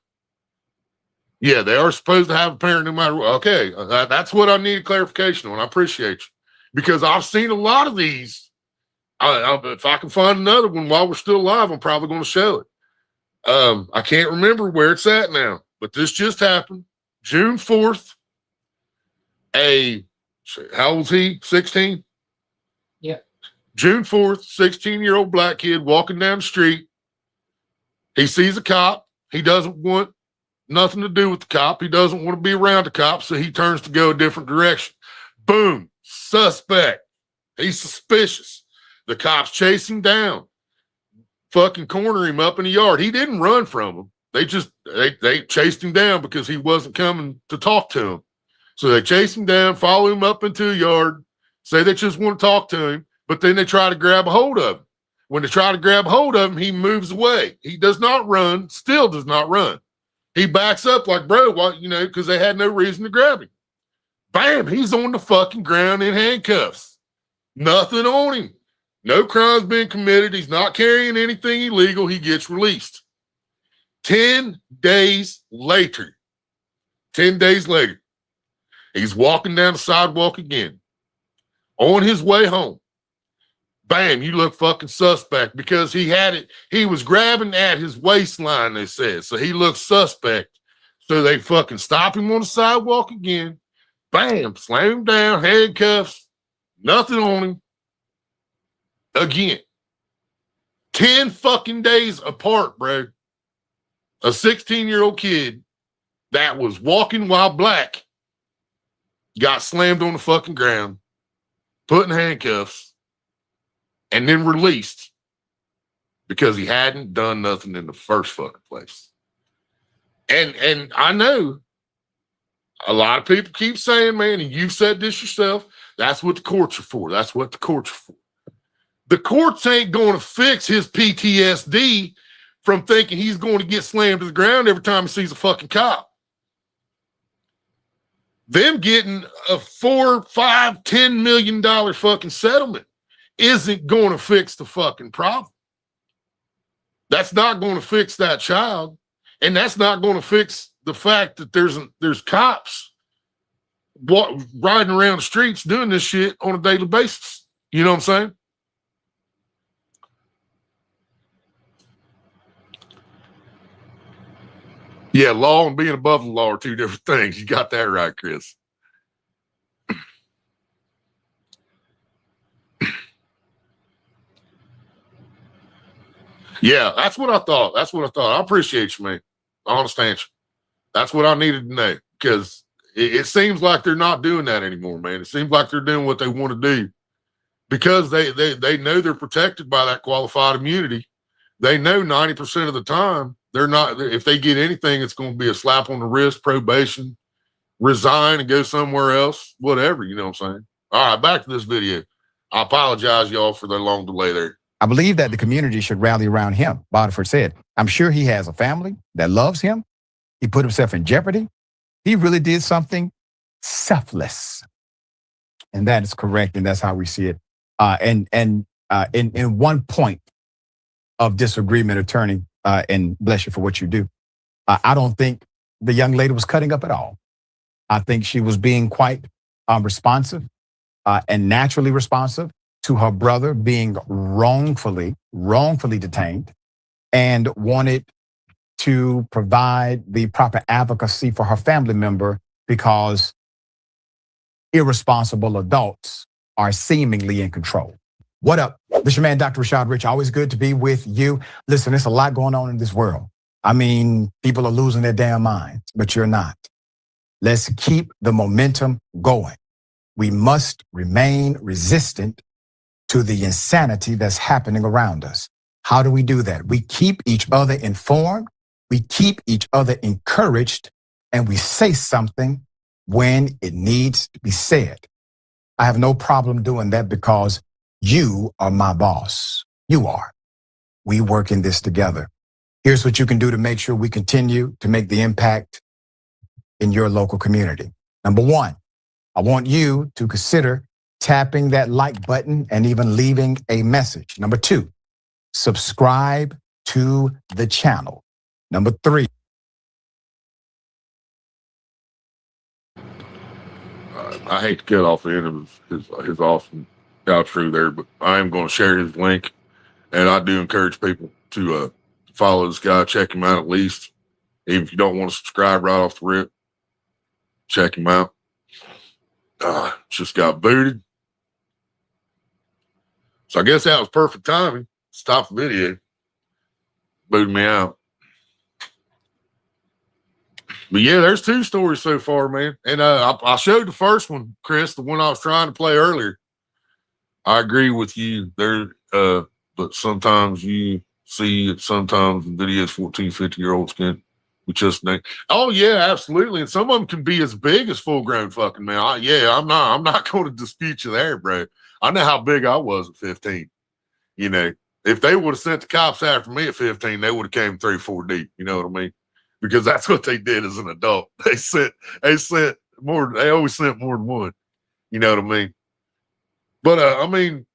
Speaker 1: they are supposed to have a parent no matter what. Okay, that's what I need clarification on. I appreciate you. Because I've seen a lot of these. If I can find another one while we're still alive, I'm probably going to show it. I can't remember where it's at now, but this just happened. June 4th, how old was he? 16?
Speaker 17: Yeah.
Speaker 1: June 4th, 16-year-old black kid walking down the street. He sees a cop. He doesn't want nothing to do with the cop. He doesn't want to be around the cop, so he turns to go a different direction. Boom. Suspect. He's suspicious. The cops chase him down, fucking corner him up in the yard. He didn't run from them. They chased him down because he wasn't coming to talk to him. So they chase him down, follow him up into a yard, say they just want to talk to him, but then they try to grab a hold of him. When they try to grab a hold of him, he moves away. He does not run, still does not run. He backs up like, bro, what, because they had no reason to grab him. Bam, he's on the fucking ground in handcuffs. Nothing on him. No crime's been committed. He's not carrying anything illegal. He gets released. 10 days later, he's walking down the sidewalk again. On his way home, bam, you look fucking suspect because he was grabbing at his waistline, they said. So he looks suspect. So they fucking stop him on the sidewalk again. Bam, slam him down, handcuffs, nothing on him. Again, 10 fucking days apart, bro. A 16-year-old kid that was walking while black got slammed on the fucking ground, put in handcuffs, and then released because he hadn't done nothing in the first fucking place. And I know a lot of people keep saying, man, and you've said this yourself, that's what the courts are for. That's what the courts are for. The courts ain't going to fix his PTSD from thinking he's going to get slammed to the ground every time he sees a fucking cop. Them getting a $4, $5, $10 million fucking settlement isn't going to fix the fucking problem. That's not going to fix that child. And that's not going to fix the fact that there's cops riding around the streets doing this shit on a daily basis. You know what I'm saying? Yeah, law and being above the law are 2 different things. You got that right, Chris. Yeah, that's what I thought. I appreciate you, man. Honest answer. That's what I needed to know, because it seems like they're not doing that anymore, man. It seems like they're doing what they want to do because they know they're protected by that qualified immunity. They know 90% of the time they're not. If they get anything, it's going to be a slap on the wrist, probation, resign and go somewhere else, whatever. You know what I'm saying? All right, back to this video. I apologize, y'all, for the long delay there.
Speaker 16: I believe that the community should rally around him. Boniford said, I'm sure he has a family that loves him. He put himself in jeopardy. He really did something selfless. And that is correct. And that's how we see it. In one point of disagreement, attorney, and bless you for what you do, I don't think the young lady was cutting up at all. I think she was being quite responsive and naturally responsive to her brother being wrongfully detained, and wanted to provide the proper advocacy for her family member because irresponsible adults are seemingly in control. What up? This your man, Dr. Rashad Richey. Always good to be with you. Listen, there's a lot going on in this world. I mean, people are losing their damn minds, but you're not. Let's keep the momentum going. We must remain resistant to the insanity that's happening around us. How do we do that? We keep each other informed, we keep each other encouraged, and we say something when it needs to be said. I have no problem doing that because you are my boss. You are. We work in this together. Here's what you can do to make sure we continue to make the impact in your local community. Number one, I want you to consider tapping that like button and even leaving a message. Number two, subscribe to the channel. Number three.
Speaker 1: I hate to cut off the end of his awesome outro there, but I am going to share his link, and I do encourage people to follow this guy, check him out at least. Even if you don't want to subscribe right off the rip, check him out. Just got booted. So I guess that was perfect timing. Stop the video. Booted me out. But yeah, there's two stories so far, man. And I showed the first one, Chris, the one I was trying to play earlier. I agree with you there, but sometimes you see it sometimes in videos 14, 50-year-olds can. We just think, oh yeah, absolutely. And some of them can be as big as full-grown fucking man. I'm not going to dispute you there, bro. I know how big I was at 15. You know, if they would have sent the cops after me at 15, they would have came 3-4 deep. You know what I mean? Because that's what they did as an adult. They sent more. They always sent more than one. You know what I mean? But I mean,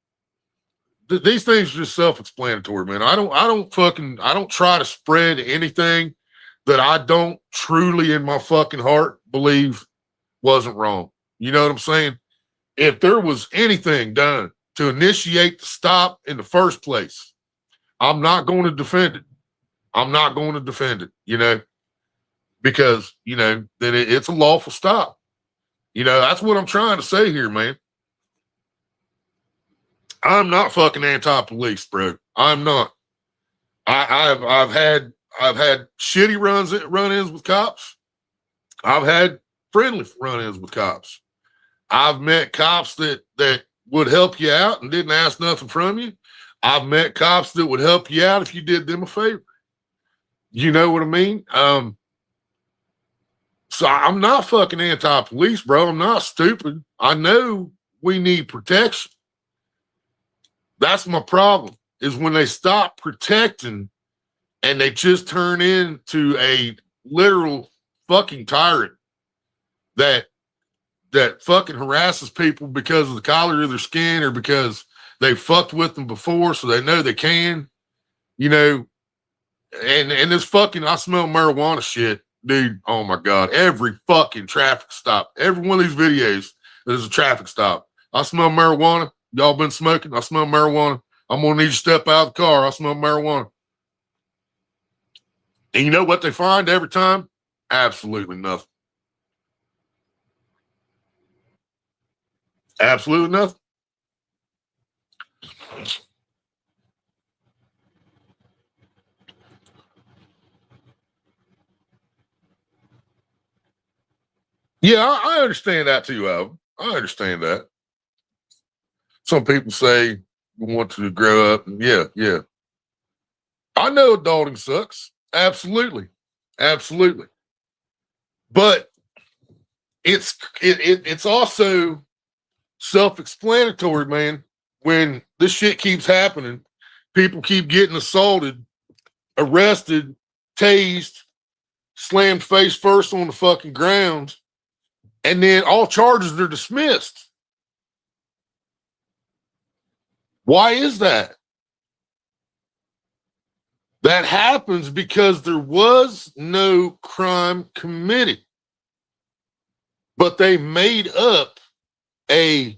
Speaker 1: these things are just self-explanatory, man. I don't try to spread anything that I don't truly in my fucking heart believe wasn't wrong. You know what I'm saying? If there was anything done to initiate the stop in the first place, I'm not going to defend it. I'm not going to defend it, you know, because, you know, then it's a lawful stop. You know, that's what I'm trying to say here, man. I'm not fucking anti-police, bro. I'm not. I've had shitty run-ins with cops. I've had friendly run-ins with cops. I've met cops that would help you out and didn't ask nothing from you. I've met cops that would help you out if you did them a favor. You know what I mean? So I'm not fucking anti-police, bro. I'm not stupid. I know we need protection. That's my problem, is when they stop protecting and they just turn into a literal fucking tyrant that fucking harasses people because of the color of their skin or because they fucked with them before so they know they can, you know, and this fucking, I smell marijuana shit, dude. Oh my God. Every fucking traffic stop, every one of these videos, there's a traffic stop. I smell marijuana. Y'all been smoking? I smell marijuana. I'm going to need you to step out of the car. I smell marijuana. And you know what they find every time? Absolutely nothing. Absolutely nothing. Yeah, I understand that too, Alvin. I understand that. Some people say we want to grow up. And yeah. I know adulting sucks. Absolutely. Absolutely. But it's also self-explanatory, man. When this shit keeps happening, people keep getting assaulted, arrested, tased, slammed face first on the fucking ground, and then all charges are dismissed. Why is that? That happens because there was no crime committed, but they made up a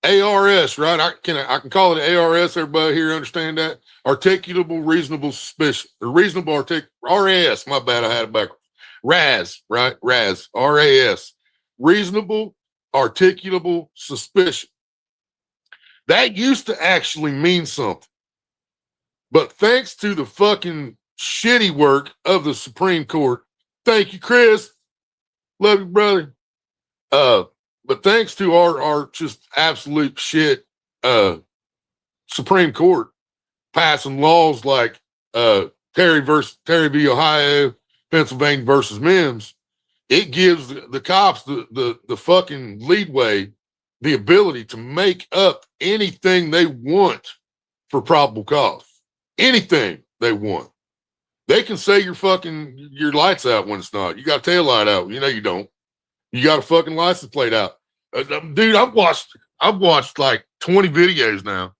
Speaker 1: ARS, right? I can call it an ARS. Everybody here understand that? Articulable reasonable suspicion. Or reasonable RAS. My bad, I had it backwards. RAS, right? RAS. RAS. Reasonable articulable suspicion. That used to actually mean something. But thanks to the fucking shitty work of the Supreme Court, thank you, Chris. Love you, brother. But thanks to our just absolute shit Supreme Court passing laws like Terry v. Ohio, Pennsylvania versus Mims, it gives the cops the fucking leadway, the ability to make up anything they want for probable cause. Anything they want. They can say your lights out when it's not. You got a tail light out. You know you don't. You got a fucking license plate out. Dude, I've watched like 20 videos now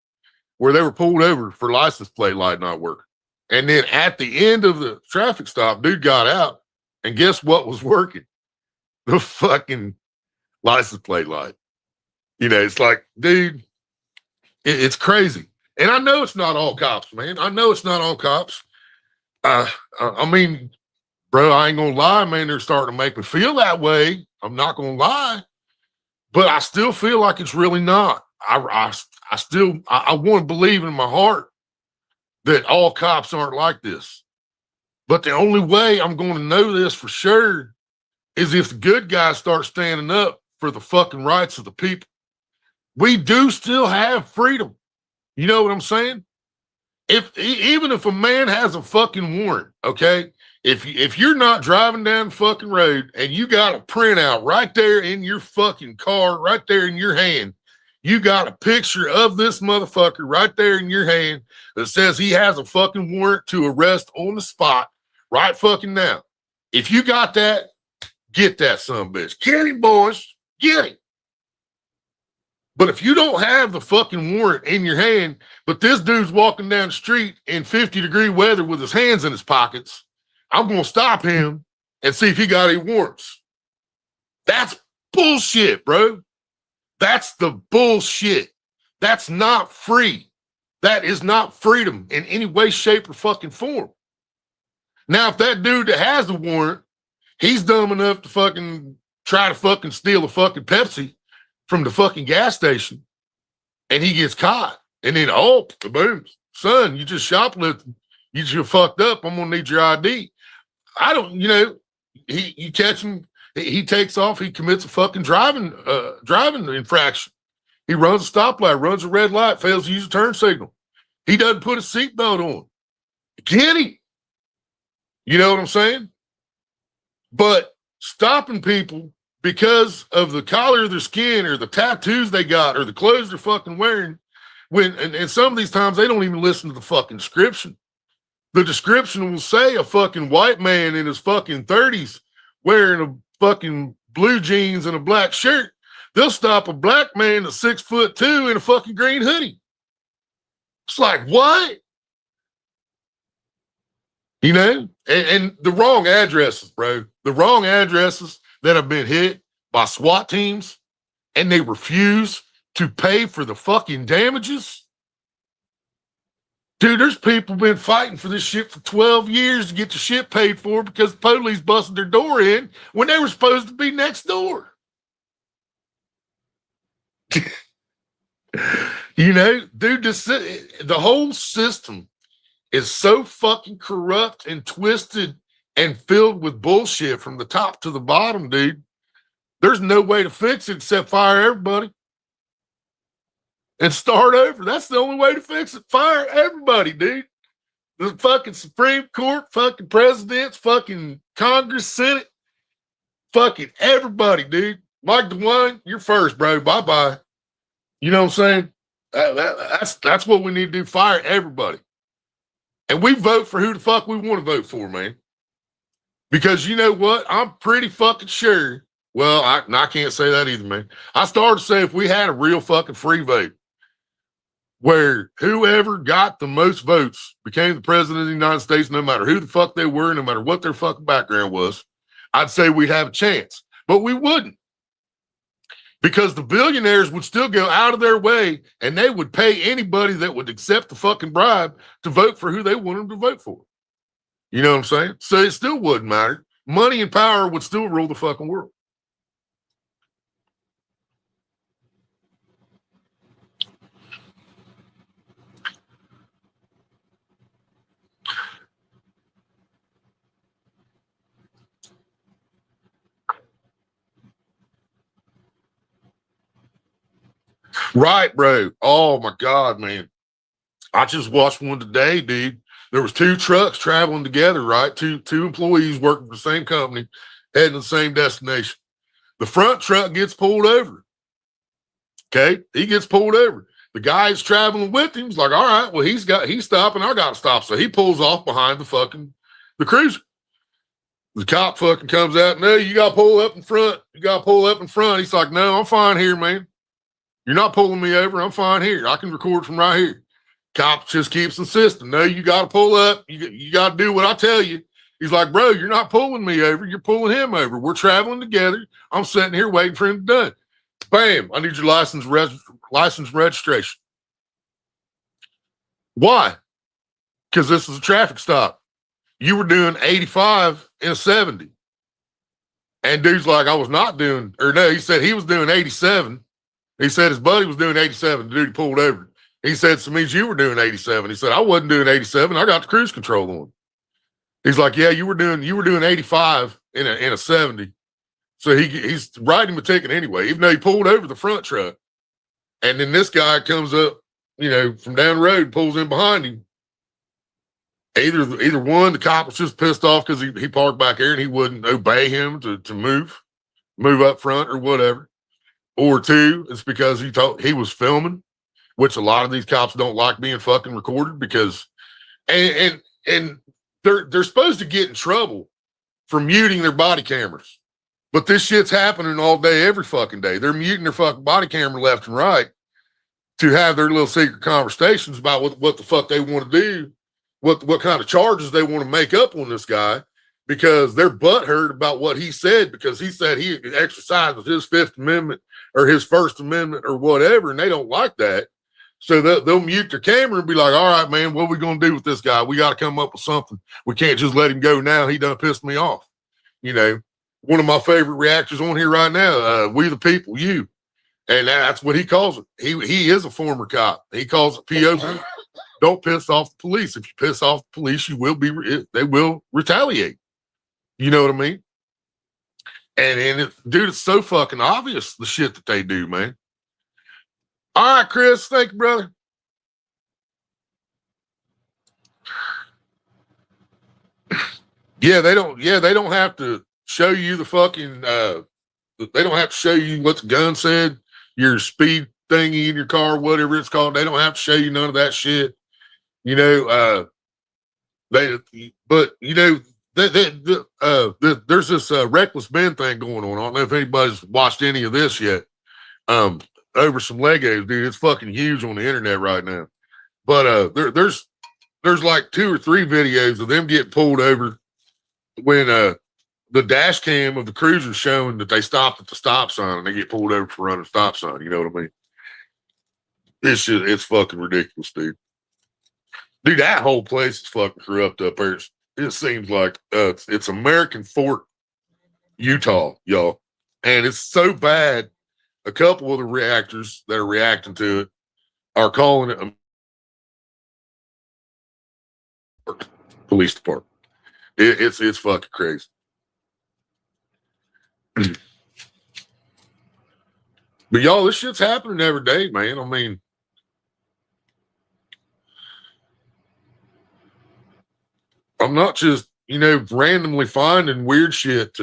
Speaker 1: where they were pulled over for license plate light not working. And then at the end of the traffic stop, dude got out. And guess what was working? The fucking license plate light. You know, it's like, dude, it's crazy. And I know it's not all cops, man. I know it's not all cops. I mean, bro, I ain't gonna lie, man. They're starting to make me feel that way. I'm not gonna lie, but I still feel like it's really not. I want to believe in my heart that all cops aren't like this. But the only way I'm going to know this for sure is if the good guys start standing up for the fucking rights of the people. We do still have freedom. You know what I'm saying? Even if a man has a fucking warrant, okay? If you're not driving down the fucking road and you got a printout right there in your fucking car, right there in your hand, you got a picture of this motherfucker right there in your hand that says he has a fucking warrant to arrest on the spot right fucking now. If you got that, get that sumbitch. Get him, boys. Get him. But if you don't have the fucking warrant in your hand, but this dude's walking down the street in 50-degree weather with his hands in his pockets, I'm going to stop him and see if he got any warrants. That's bullshit, bro. That's the bullshit. That's not free. That is not freedom in any way, shape, or fucking form. Now, if that dude that has the warrant, he's dumb enough to fucking try to fucking steal a fucking Pepsi from the fucking gas station and he gets caught, and then, oh, boom, son, you just shoplifted. You just fucked up. I'm going to need your ID. I don't, you catch him, he takes off, he commits a fucking driving infraction. He runs a stoplight, runs a red light, fails to use a turn signal. He doesn't put a seatbelt on. Get him. You know what I'm saying? But stopping people because of the color of their skin or the tattoos they got or the clothes they're fucking wearing, and some of these times they don't even listen to the fucking description. The description will say a fucking white man in his fucking 30s wearing a fucking blue jeans and a black shirt. They'll stop a black man that's 6'2" in a fucking green hoodie. It's like, what? You know? And the wrong addresses, bro. The wrong addresses that have been hit by SWAT teams and they refuse to pay for the fucking damages. Dude, there's people been fighting for this shit for 12 years to get the shit paid for because the police busted their door in when they were supposed to be next door. You know, dude, the whole system is so fucking corrupt and twisted and filled with bullshit from the top to the bottom, dude. There's no way to fix it except fire everybody and start over. That's the only way to fix it. Fire everybody, dude. The fucking Supreme Court, fucking presidents, fucking Congress, Senate, fucking everybody, dude. Mike DeWine, you're first, bro. Bye-bye. You know what I'm saying? That's what we need to do. Fire everybody. And we vote for who the fuck we want to vote for, man. Because you know what? I'm pretty fucking sure. Well, I can't say that either, man. I started to say if we had a real fucking free vote, where whoever got the most votes became the president of the United States, no matter who the fuck they were, no matter what their fucking background was, I'd say we'd have a chance. But we wouldn't. Because the billionaires would still go out of their way and they would pay anybody that would accept the fucking bribe to vote for who they wanted to vote for. You know what I'm saying? So it still wouldn't matter. Money and power would still rule the fucking world. Right, bro. Oh my God, man. I just watched one today, dude. There was 2 trucks traveling together, right? Two employees working for the same company, heading to the same destination. The front truck gets pulled over. Okay, he gets pulled over. The guy is traveling with him. He's like, all right, well, he's stopping. I got to stop. So he pulls off behind the cruiser. The cop fucking comes out. No, you got to pull up in front. You got to pull up in front. He's like, no, I'm fine here, man. You're not pulling me over. I'm fine here. I can record from right here. Cop just keeps insisting. No, you got to pull up. You got to do what I tell you. He's like, bro, you're not pulling me over. You're pulling him over. We're traveling together. I'm sitting here waiting for him to done. Bam, I need your license registration. Why? Because this is a traffic stop. You were doing 85 in a 70. And dude's like, I was not doing, or no, he said he was doing 87. He said his buddy was doing 87. The dude pulled over. He said, so means you were doing 87. He said, I wasn't doing 87. I got the cruise control on. He's like, yeah, you were doing 85 in a 70. So he's writing him a ticket anyway, even though he pulled over the front truck. And then this guy comes up, from down the road, pulls in behind him. Either one, the cop was just pissed off because he parked back there and he wouldn't obey him to move up front or whatever. Or 2, it's because he was filming, which a lot of these cops don't like being fucking recorded because, and they're supposed to get in trouble for muting their body cameras. But this shit's happening all day, every fucking day. They're muting their fucking body camera left and right to have their little secret conversations about what the fuck they want to do, what kind of charges they want to make up on this guy, because they're butthurt about what he said, because he said he exercised his Fifth Amendment or his First Amendment or whatever, and they don't like that. So they'll mute their camera and be like, all right, man, what are we going to do with this guy? We got to come up with something. We can't just let him go now. He done pissed me off. One of my favorite reactors on here right now, we the people, you. And that's what he calls it. He is a former cop. He calls it PO. Don't piss off the police. If you piss off the police, they will retaliate. You know what I mean? And dude, it's so fucking obvious, the shit that they do, man. All right, Chris. Thank you, brother. They don't have to show you the fucking, they don't have to show you what the gun said, your speed thingy in your car, whatever it's called. They don't have to show you none of that shit. There's this reckless Ben thing going on. I don't know if anybody's watched any of this yet. Over some Legos, dude. It's fucking huge on the internet right now. But there's like 2 or 3 videos of them getting pulled over when the dash cam of the cruiser showing that they stopped at the stop sign and they get pulled over for running a stop sign. You know what I mean? It's fucking ridiculous, dude. Dude, that whole place is fucking corrupt up there. It seems like it's American Fort, Utah, y'all. And it's so bad, a couple of the reactors that are reacting to it are calling it a police department. It's fucking crazy. But y'all, this shit's happening every day, man. I mean, I'm not just, randomly finding weird shit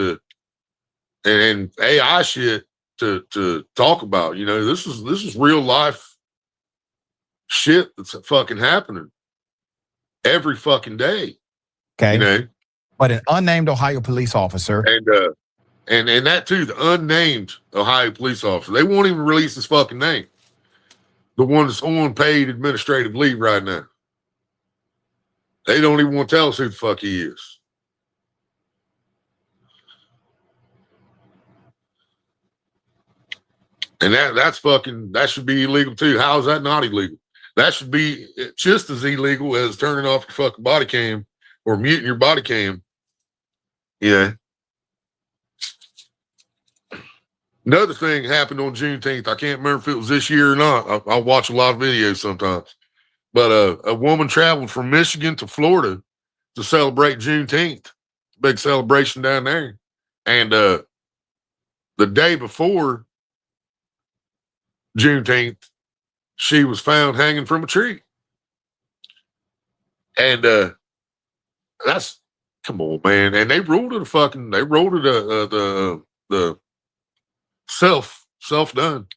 Speaker 1: and AI shit to talk about. This is real life shit that's fucking happening every fucking day.
Speaker 16: Okay. But an unnamed Ohio police officer.
Speaker 1: And that too, the unnamed Ohio police officer, they won't even release his fucking name. The one that's on paid administrative leave right now. They don't even want to tell us who the fuck he is. And that should be illegal too. How is that not illegal? That should be just as illegal as turning off your fucking body cam or muting your body cam. Yeah. Another thing happened on Juneteenth. I can't remember if it was this year or not. I watch a lot of videos sometimes. But a woman traveled from Michigan to Florida to celebrate Juneteenth. Big celebration down there. And the day before Juneteenth, she was found hanging from a tree. And that's, come on, man. And they ruled it the self-done.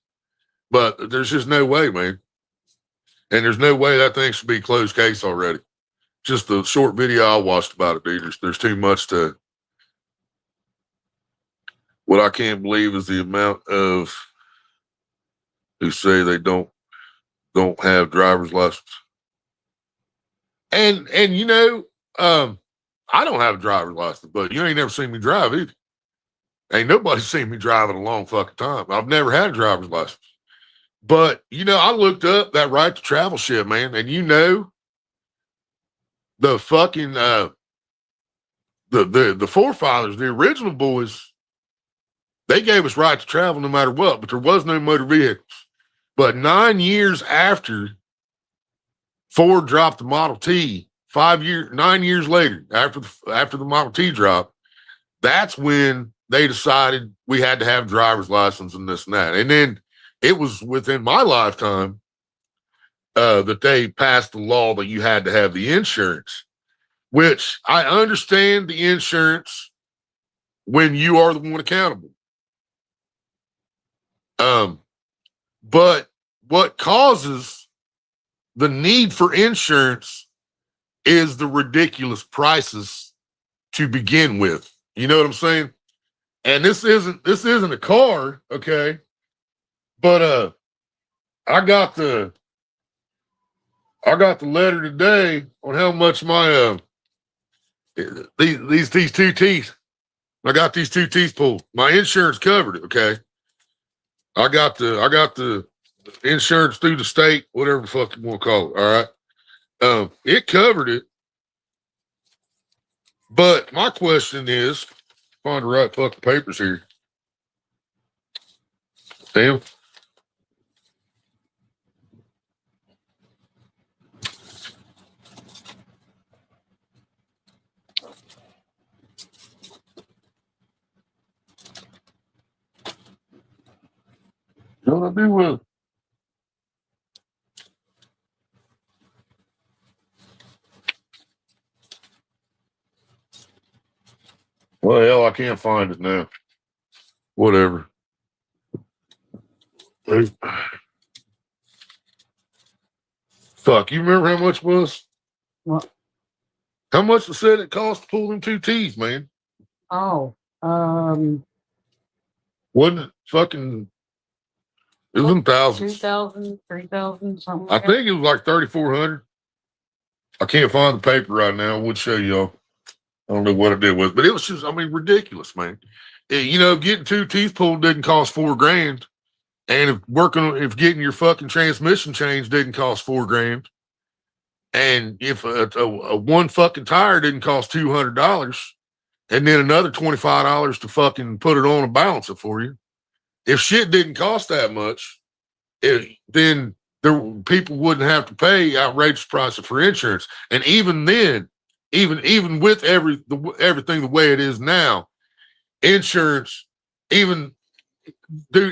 Speaker 1: But there's just no way, man. And there's no way that thing should be closed case already. Just the short video I watched about it, dude. There's too much to. What I can't believe is the amount of who say they don't have driver's license. And you know, I don't have a driver's license, but you ain't never seen me drive either. Ain't nobody seen me drive in a long fucking time. I've never had a driver's license. But, you know, I looked up that right to travel shit, man. And you know, the fucking, the forefathers, the original boys, they gave us right to travel no matter what, but there was no motor vehicles. But 9 years after Ford dropped the Model T, 9 years later, after the Model T dropped, that's when they decided we had to have driver's license and this and that. And then it was within my lifetime that they passed the law that you had to have the insurance, which I understand the insurance when you are the one accountable. But what causes the need for insurance is the ridiculous prices to begin with. You know what I'm saying? And this isn't a car, okay? But I got the letter today on how much my these two teeth. I got these two teeth pulled. My insurance covered it, okay? I got the insurance through the state, whatever the fuck you want to call it, all right? It covered it. But my question is, find the right fucking papers here. Damn. What do I do with it? Well, hell, I can't find it now. Whatever. Fuck, you remember how much it was?
Speaker 17: What?
Speaker 1: How much it said it cost to pull them two teeth, man?
Speaker 17: Oh,
Speaker 1: Wasn't it fucking, it was in thousands.
Speaker 17: 2,000, 3,000, something
Speaker 1: I
Speaker 17: like
Speaker 1: think it was like 3,400. I can't find the paper right now. I would show y'all. I don't know what it did with, but it was just, I mean, ridiculous, man. You know, getting two teeth pulled didn't cost $4,000. And if getting your fucking transmission changed didn't cost $4,000. And if a one fucking tire didn't cost $200, and then another $25 to fucking put it on and balance it for you. If shit didn't cost that much, then people wouldn't have to pay outrageous prices for insurance. And even then, even with everything the way it is now, insurance, dude,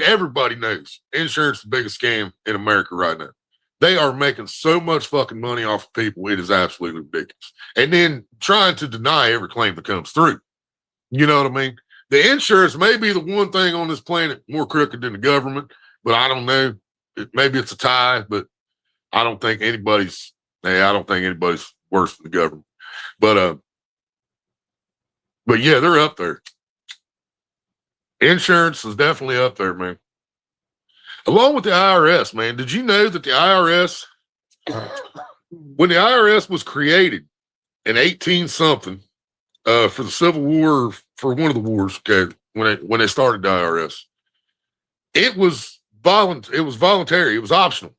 Speaker 1: everybody knows insurance is the biggest scam in America right now. They are making so much fucking money off of people. It is absolutely ridiculous. And then trying to deny every claim that comes through. You know what I mean? The insurance may be the one thing on this planet more crooked than the government, but I don't know. Maybe it's a tie, but I don't think anybody's worse than the government. But yeah, they're up there. Insurance is definitely up there, man. Along with the IRS, man. Did you know that the IRS, when the IRS was created in 18-something, for the Civil War, for one of the wars, okay, when they started the IRS, it was voluntary. It was optional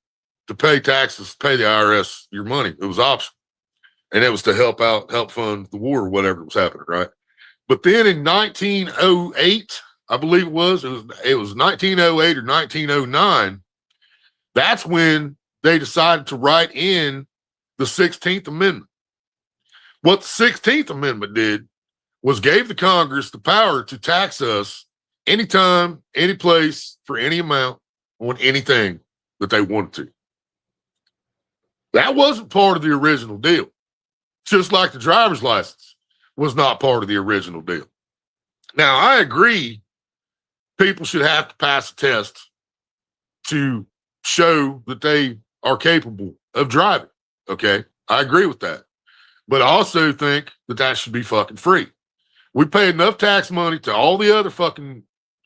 Speaker 1: to pay taxes, pay the IRS your money. It was optional. And it was to help fund the war or whatever was happening, right? But then in 1908, I believe it was 1908 or 1909, that's when they decided to write in the 16th Amendment. What the 16th Amendment did was gave the Congress the power to tax us anytime, any place, for any amount, on anything that they wanted to. That wasn't part of the original deal. Just like the driver's license was not part of the original deal. Now, I agree people should have to pass a test to show that they are capable of driving, okay? I agree with that. But I also think that should be fucking free. We pay enough tax money to all the other fucking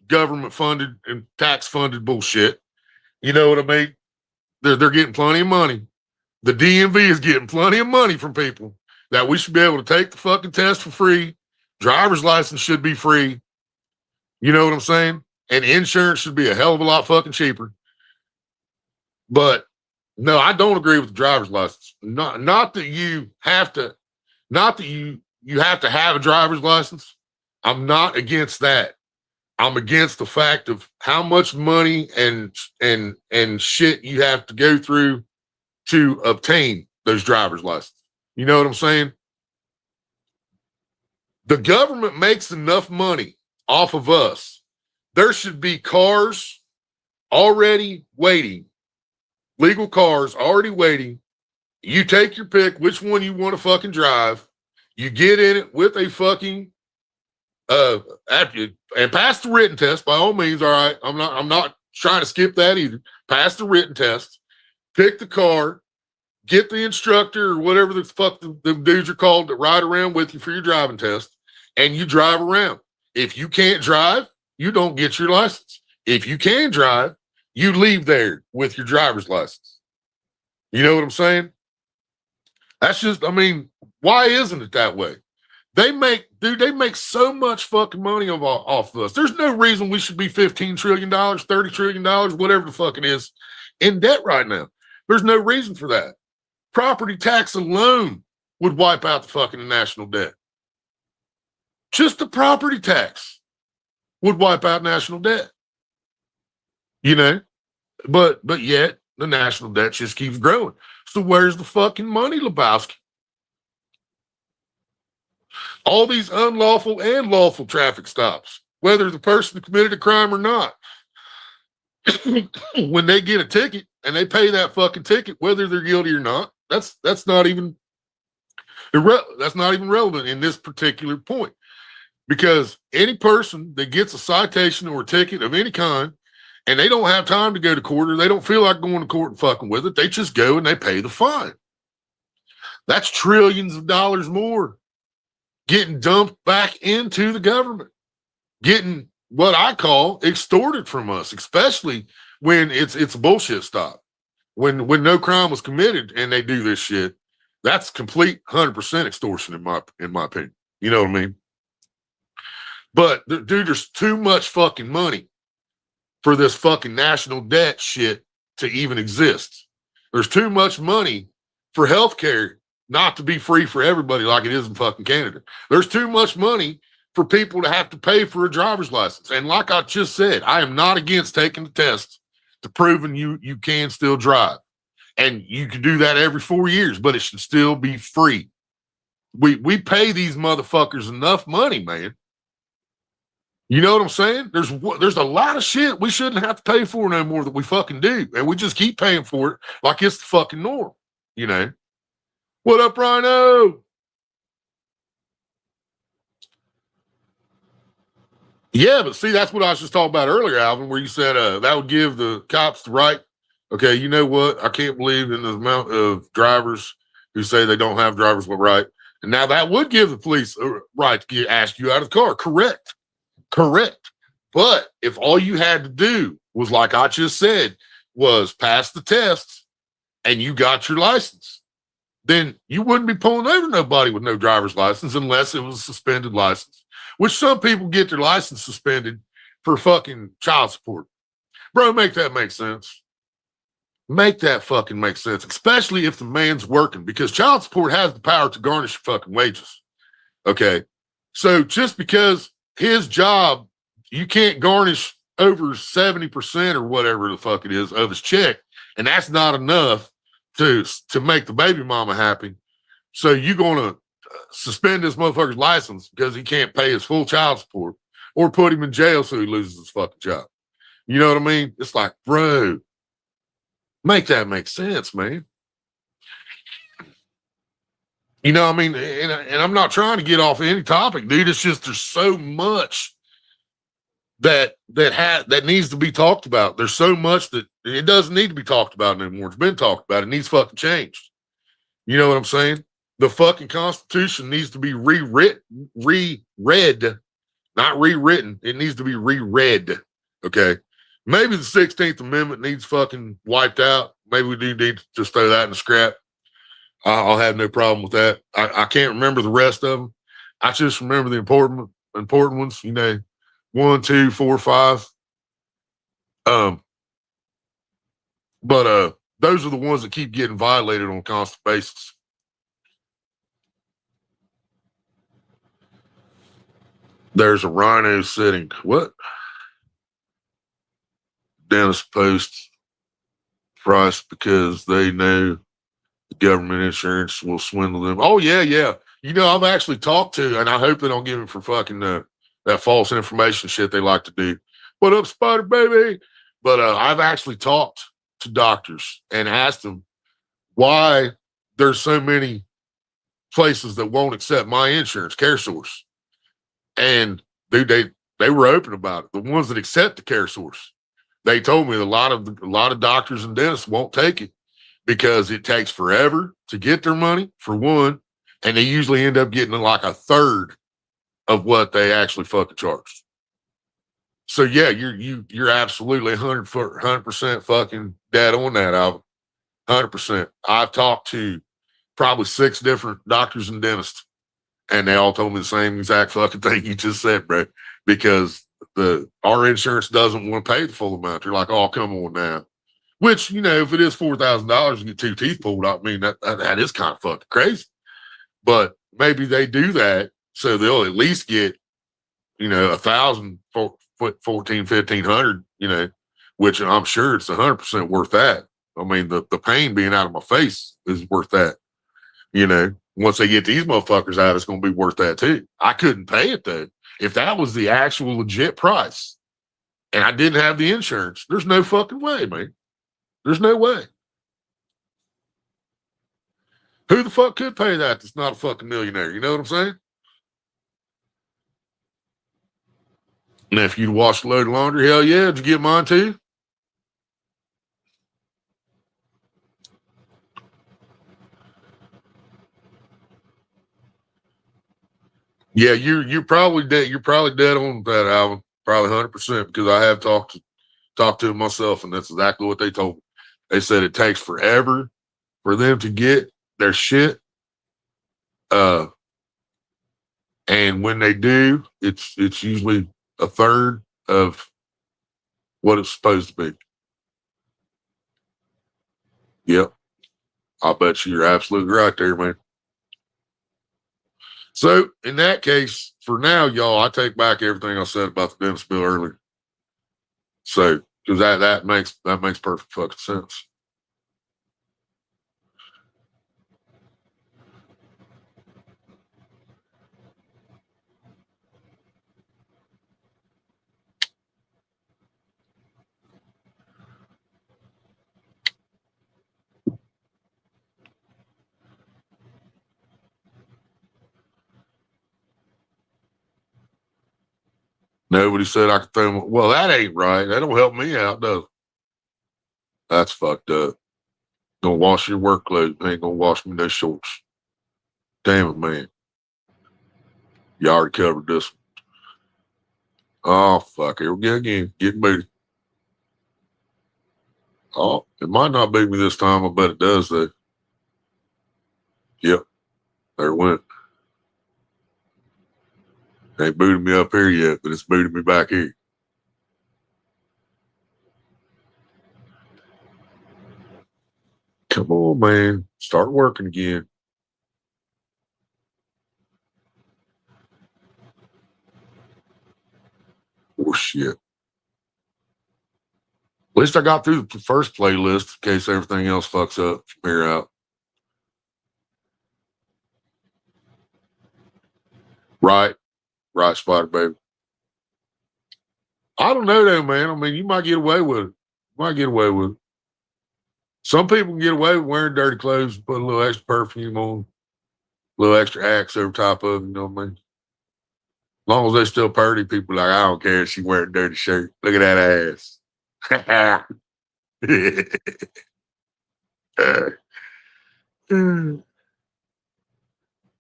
Speaker 1: government-funded and tax-funded bullshit. You know what I mean? They're getting plenty of money. The DMV is getting plenty of money from people that we should be able to take the fucking test for free. Driver's license should be free. You know what I'm saying? And insurance should be a hell of a lot fucking cheaper. But no, I don't agree with the driver's license. Not that you have to have a driver's license. I'm not against that. I'm against the fact of how much money and shit you have to go through to obtain those driver's licenses. You know what I'm saying? The government makes enough money off of us. There should be cars already waiting, legal cars already waiting. You take your pick, which one you want to fucking drive. You get in it with a fucking and pass the written test by all means. All right, I'm not trying to skip that either. Pass the written test. Pick the car. Get the instructor or whatever the fuck the dudes are called that ride around with you for your driving test, and you drive around. If you can't drive, you don't get your license. If you can drive, you leave there with your driver's license. You know what I'm saying? That's just, I mean, why isn't it that way? They make so much fucking money off of us. There's no reason we should be $15 trillion, $30 trillion, whatever the fuck it is, in debt right now. There's no reason for that. Property tax alone would wipe out the fucking national debt. Just the property tax would wipe out national debt. You know? But yet the national debt just keeps growing. So where's the fucking money, Lebowski? All these unlawful and lawful traffic stops, whether the person committed a crime or not, when they get a ticket and they pay that fucking ticket, whether they're guilty or not, that's not even relevant in this particular point. Because any person that gets a citation or a ticket of any kind and they don't have time to go to court or they don't feel like going to court and fucking with it, they just go and they pay the fine. That's trillions of dollars more getting dumped back into the government, getting what I call extorted from us, especially when it's a bullshit stop. When no crime was committed and they do this shit, that's complete 100% extortion in my opinion. You know what I mean? But dude, there's too much fucking money for this fucking national debt shit to even exist. There's too much money for healthcare not to be free for everybody like it is in fucking Canada. There's too much money for people to have to pay for a driver's license. And like I just said, I am not against taking the test to proving you can still drive. And you can do that every 4 years, but it should still be free. We pay these motherfuckers enough money, man. You know what I'm saying? There's a lot of shit we shouldn't have to pay for no more that we fucking do. And we just keep paying for it like it's the fucking norm, you know? What up, Rhino? Yeah, but see, that's what I was just talking about earlier, Alvin, where you said that would give the cops the right. Okay, you know what? I can't believe in the amount of drivers who say they don't have driver's right. And now that would give the police a right to ask you out of the car. Correct. But if all you had to do was like I just said, was pass the test and you got your license, then you wouldn't be pulling over nobody with no driver's license unless it was a suspended license, which some people get their license suspended for fucking child support. Bro, make that make sense. Make that fucking make sense, especially if the man's working, because child support has the power to garnish your fucking wages. Okay. So just because his job, you can't garnish over 70% or whatever the fuck it is of his check, and that's not enough to make the baby mama happy. So you're going to suspend this motherfucker's license because he can't pay his full child support, or put him in jail so he loses his fucking job. You know what I mean? It's like, bro, make that make sense, man. You know what I mean? And I'm not trying to get off any topic, dude. It's just there's so much that needs to be talked about. There's so much that it doesn't need to be talked about anymore. It's been talked about. It needs fucking changed. You know what I'm saying? The fucking Constitution needs to be reread, not rewritten. It needs to be reread. Okay. Maybe the 16th Amendment needs fucking wiped out. Maybe we do need to just throw that in the scrap. I'll have no problem with that. I can't remember the rest of them. I just remember the important ones, you know, 1, 2, 4, 5. But those are the ones that keep getting violated on a constant basis. There's a rhino sitting. What? Dentist post price because they know the government insurance will swindle them. Oh, yeah, yeah. You know, I've actually talked to, and I hope they don't give it for fucking that false information shit they like to do. What up, Spider Baby? But I've actually talked to doctors and asked them why there's so many places that won't accept my insurance, CareSource. And dude, they were open about it. The ones that accept the CareSource, they told me a lot of doctors and dentists won't take it because it takes forever to get their money, for one, and they usually end up getting like a third of what they actually fucking charge. So yeah, you're absolutely 100% fucking dead on that, Alvin. 100%. I've talked to probably 6 different doctors and dentists, and they all told me the same exact fucking thing you just said, bro. Because our insurance doesn't want to pay the full amount. They're like, oh, come on now. Which, you know, if it is $4,000 to get 2 teeth pulled out, I mean, that is kind of fucking crazy. But maybe they do that so they'll at least get, you know, 1,000, 1,500, you know, which I'm sure it's 100% worth that. I mean, the pain being out of my face is worth that. You know, once they get these motherfuckers out, it's going to be worth that too. I couldn't pay it though. If that was the actual legit price and I didn't have the insurance, there's no fucking way, man. There's no way. Who the fuck could pay that that's not a fucking millionaire? You know what I'm saying? And if you'd wash a load of laundry, hell yeah, did you get mine too? Yeah, you're probably dead. You're probably dead on that, Alvin. Probably 100%, because I have talked to them myself, and that's exactly what they told me. They said it takes forever for them to get their shit. And when they do, it's usually a third of what it's supposed to be. Yep. I bet you're absolutely right there, man. So in that case, for now, y'all, I take back everything I said about the dentist bill earlier. So, because that makes perfect fucking sense. Nobody said I could throw them. Well, that ain't right. That don't help me out, does it? That's fucked up. Gonna wash your work clothes. Ain't gonna wash me no shorts. Damn it, man. You already covered this one. Oh, fuck. Here we go again. Getting booty. Oh, it might not beat me this time. I bet it does, though. Yep. There it went. Ain't booted me up here yet, but it's booted me back here. Come on, man. Start working again. Oh, shit. At least I got through the first playlist in case everything else fucks up from here out. Right. Right, Spider Baby. I don't know, though, man. I mean, you might get away with it. Might get away with it. Some people can get away with wearing dirty clothes and put a little extra perfume on, a little extra axe over top of them, you know what I mean? As long as they're still pretty, people are like, I don't care if she wearing a dirty shirt. Look at that ass.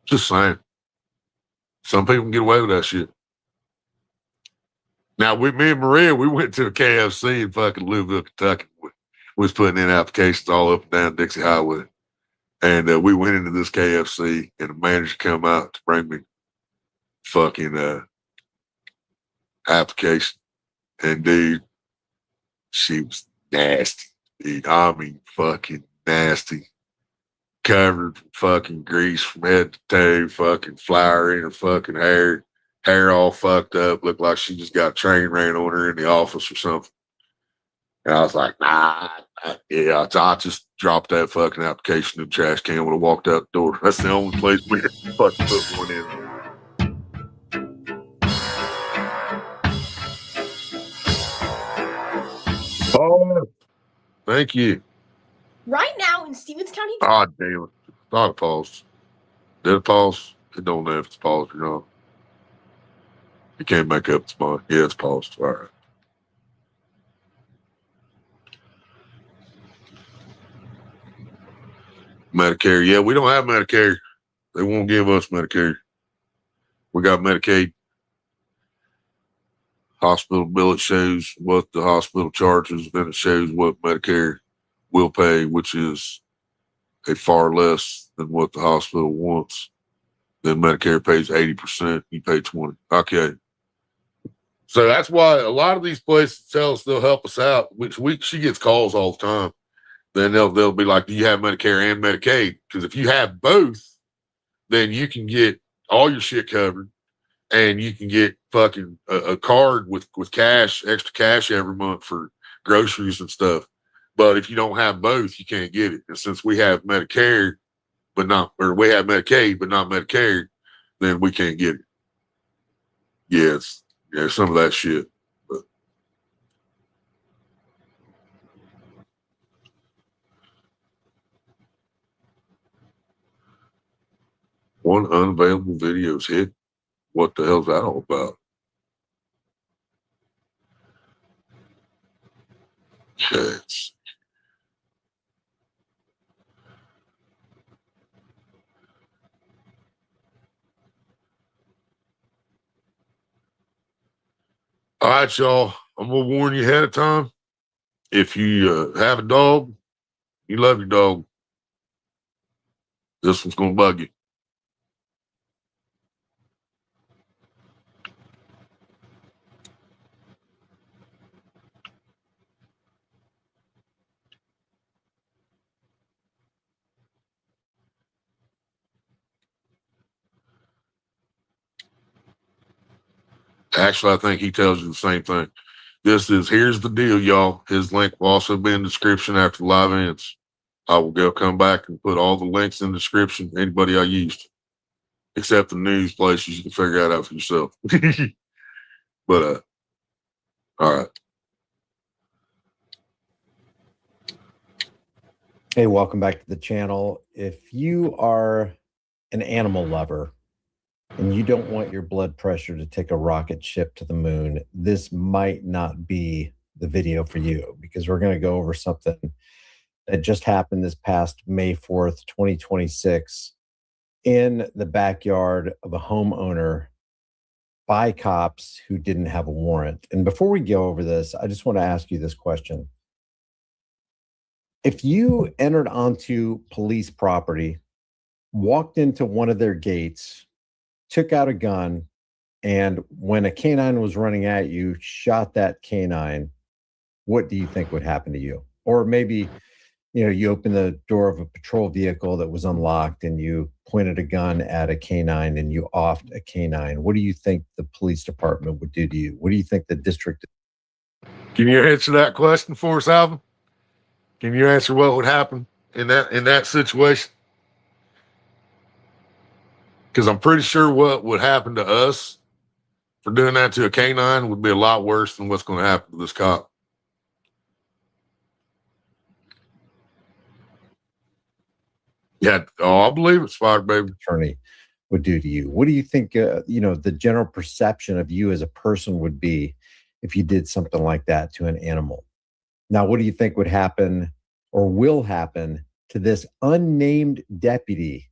Speaker 1: Just saying. Some people can get away with that shit. Now, me and Maria, we went to a KFC in fucking Louisville, Kentucky. We was putting in applications all up and down Dixie Highway. And we went into this KFC, and the manager come out to bring me fucking application. And, dude, she was nasty. Dude, I mean, fucking nasty. Covered in fucking grease from head to toe, fucking flour in her fucking hair all fucked up, looked like she just got a train ran on her in the office or something. And I was like, nah, yeah, I just dropped that fucking application in the trash can when I walked out the door. That's the only place we had to fucking put one in. Oh, thank you.
Speaker 18: Right now in Stevens County.
Speaker 1: God damn it. Thought it paused. Did it pause? I don't know if it's paused or not. You can't make up its mind. Yeah, it's paused. All right. Medicare. Yeah, we don't have Medicare. They won't give us Medicare. We got Medicaid. Hospital bill, it shows what the hospital charges, then it shows what Medicare will pay, which is a far less than what the hospital wants. Then Medicare pays 80%, you pay 20%. Okay. So that's why a lot of these places tell us they'll help us out, which she gets calls all the time. Then they'll be like, do you have Medicare and Medicaid? Because if you have both, then you can get all your shit covered and you can get fucking a card with cash, extra cash every month for groceries and stuff. But if you don't have both, you can't get it. And since we have Medicare, we have Medicaid, but not Medicare, then we can't get it. Yes. Yeah, some of that shit. But one unavailable video's hit. What the hell's that all about? Okay. All right, y'all. I'm going to warn you ahead of time. If you have a dog, you love your dog, this one's going to bug you. Actually, I think he tells you the same thing. Here's the deal, y'all. His link will also be in the description after the live ends. I will come back and put all the links in the description, anybody I used, except the news places. You can figure that out for yourself. But, all right.
Speaker 19: Hey, welcome back to the channel. If you are an animal lover and you don't want your blood pressure to take a rocket ship to the moon, this might not be the video for you, because we're going to go over something that just happened this past May 4th, 2026, in the backyard of a homeowner by cops who didn't have a warrant. And before we go over this, I just want to ask you this question. If you entered onto police property, walked into one of their gates, took out a gun, and when a canine was running at you, shot that canine, what do you think would happen to you? Or maybe, you open the door of a patrol vehicle that was unlocked and you pointed a gun at a canine and you offed a canine. What do you think the police department would do to you? What do you think the district?
Speaker 1: Can you answer that question for us, Alvin? Can you answer what would happen in that situation? Because I'm pretty sure what would happen to us for doing that to a canine would be a lot worse than what's going to happen to this cop. Yeah, I believe it, Spider Baby.
Speaker 19: Attorney would do to you. What do you think, the general perception of you as a person would be if you did something like that to an animal? Now, what do you think would happen or will happen to this unnamed deputy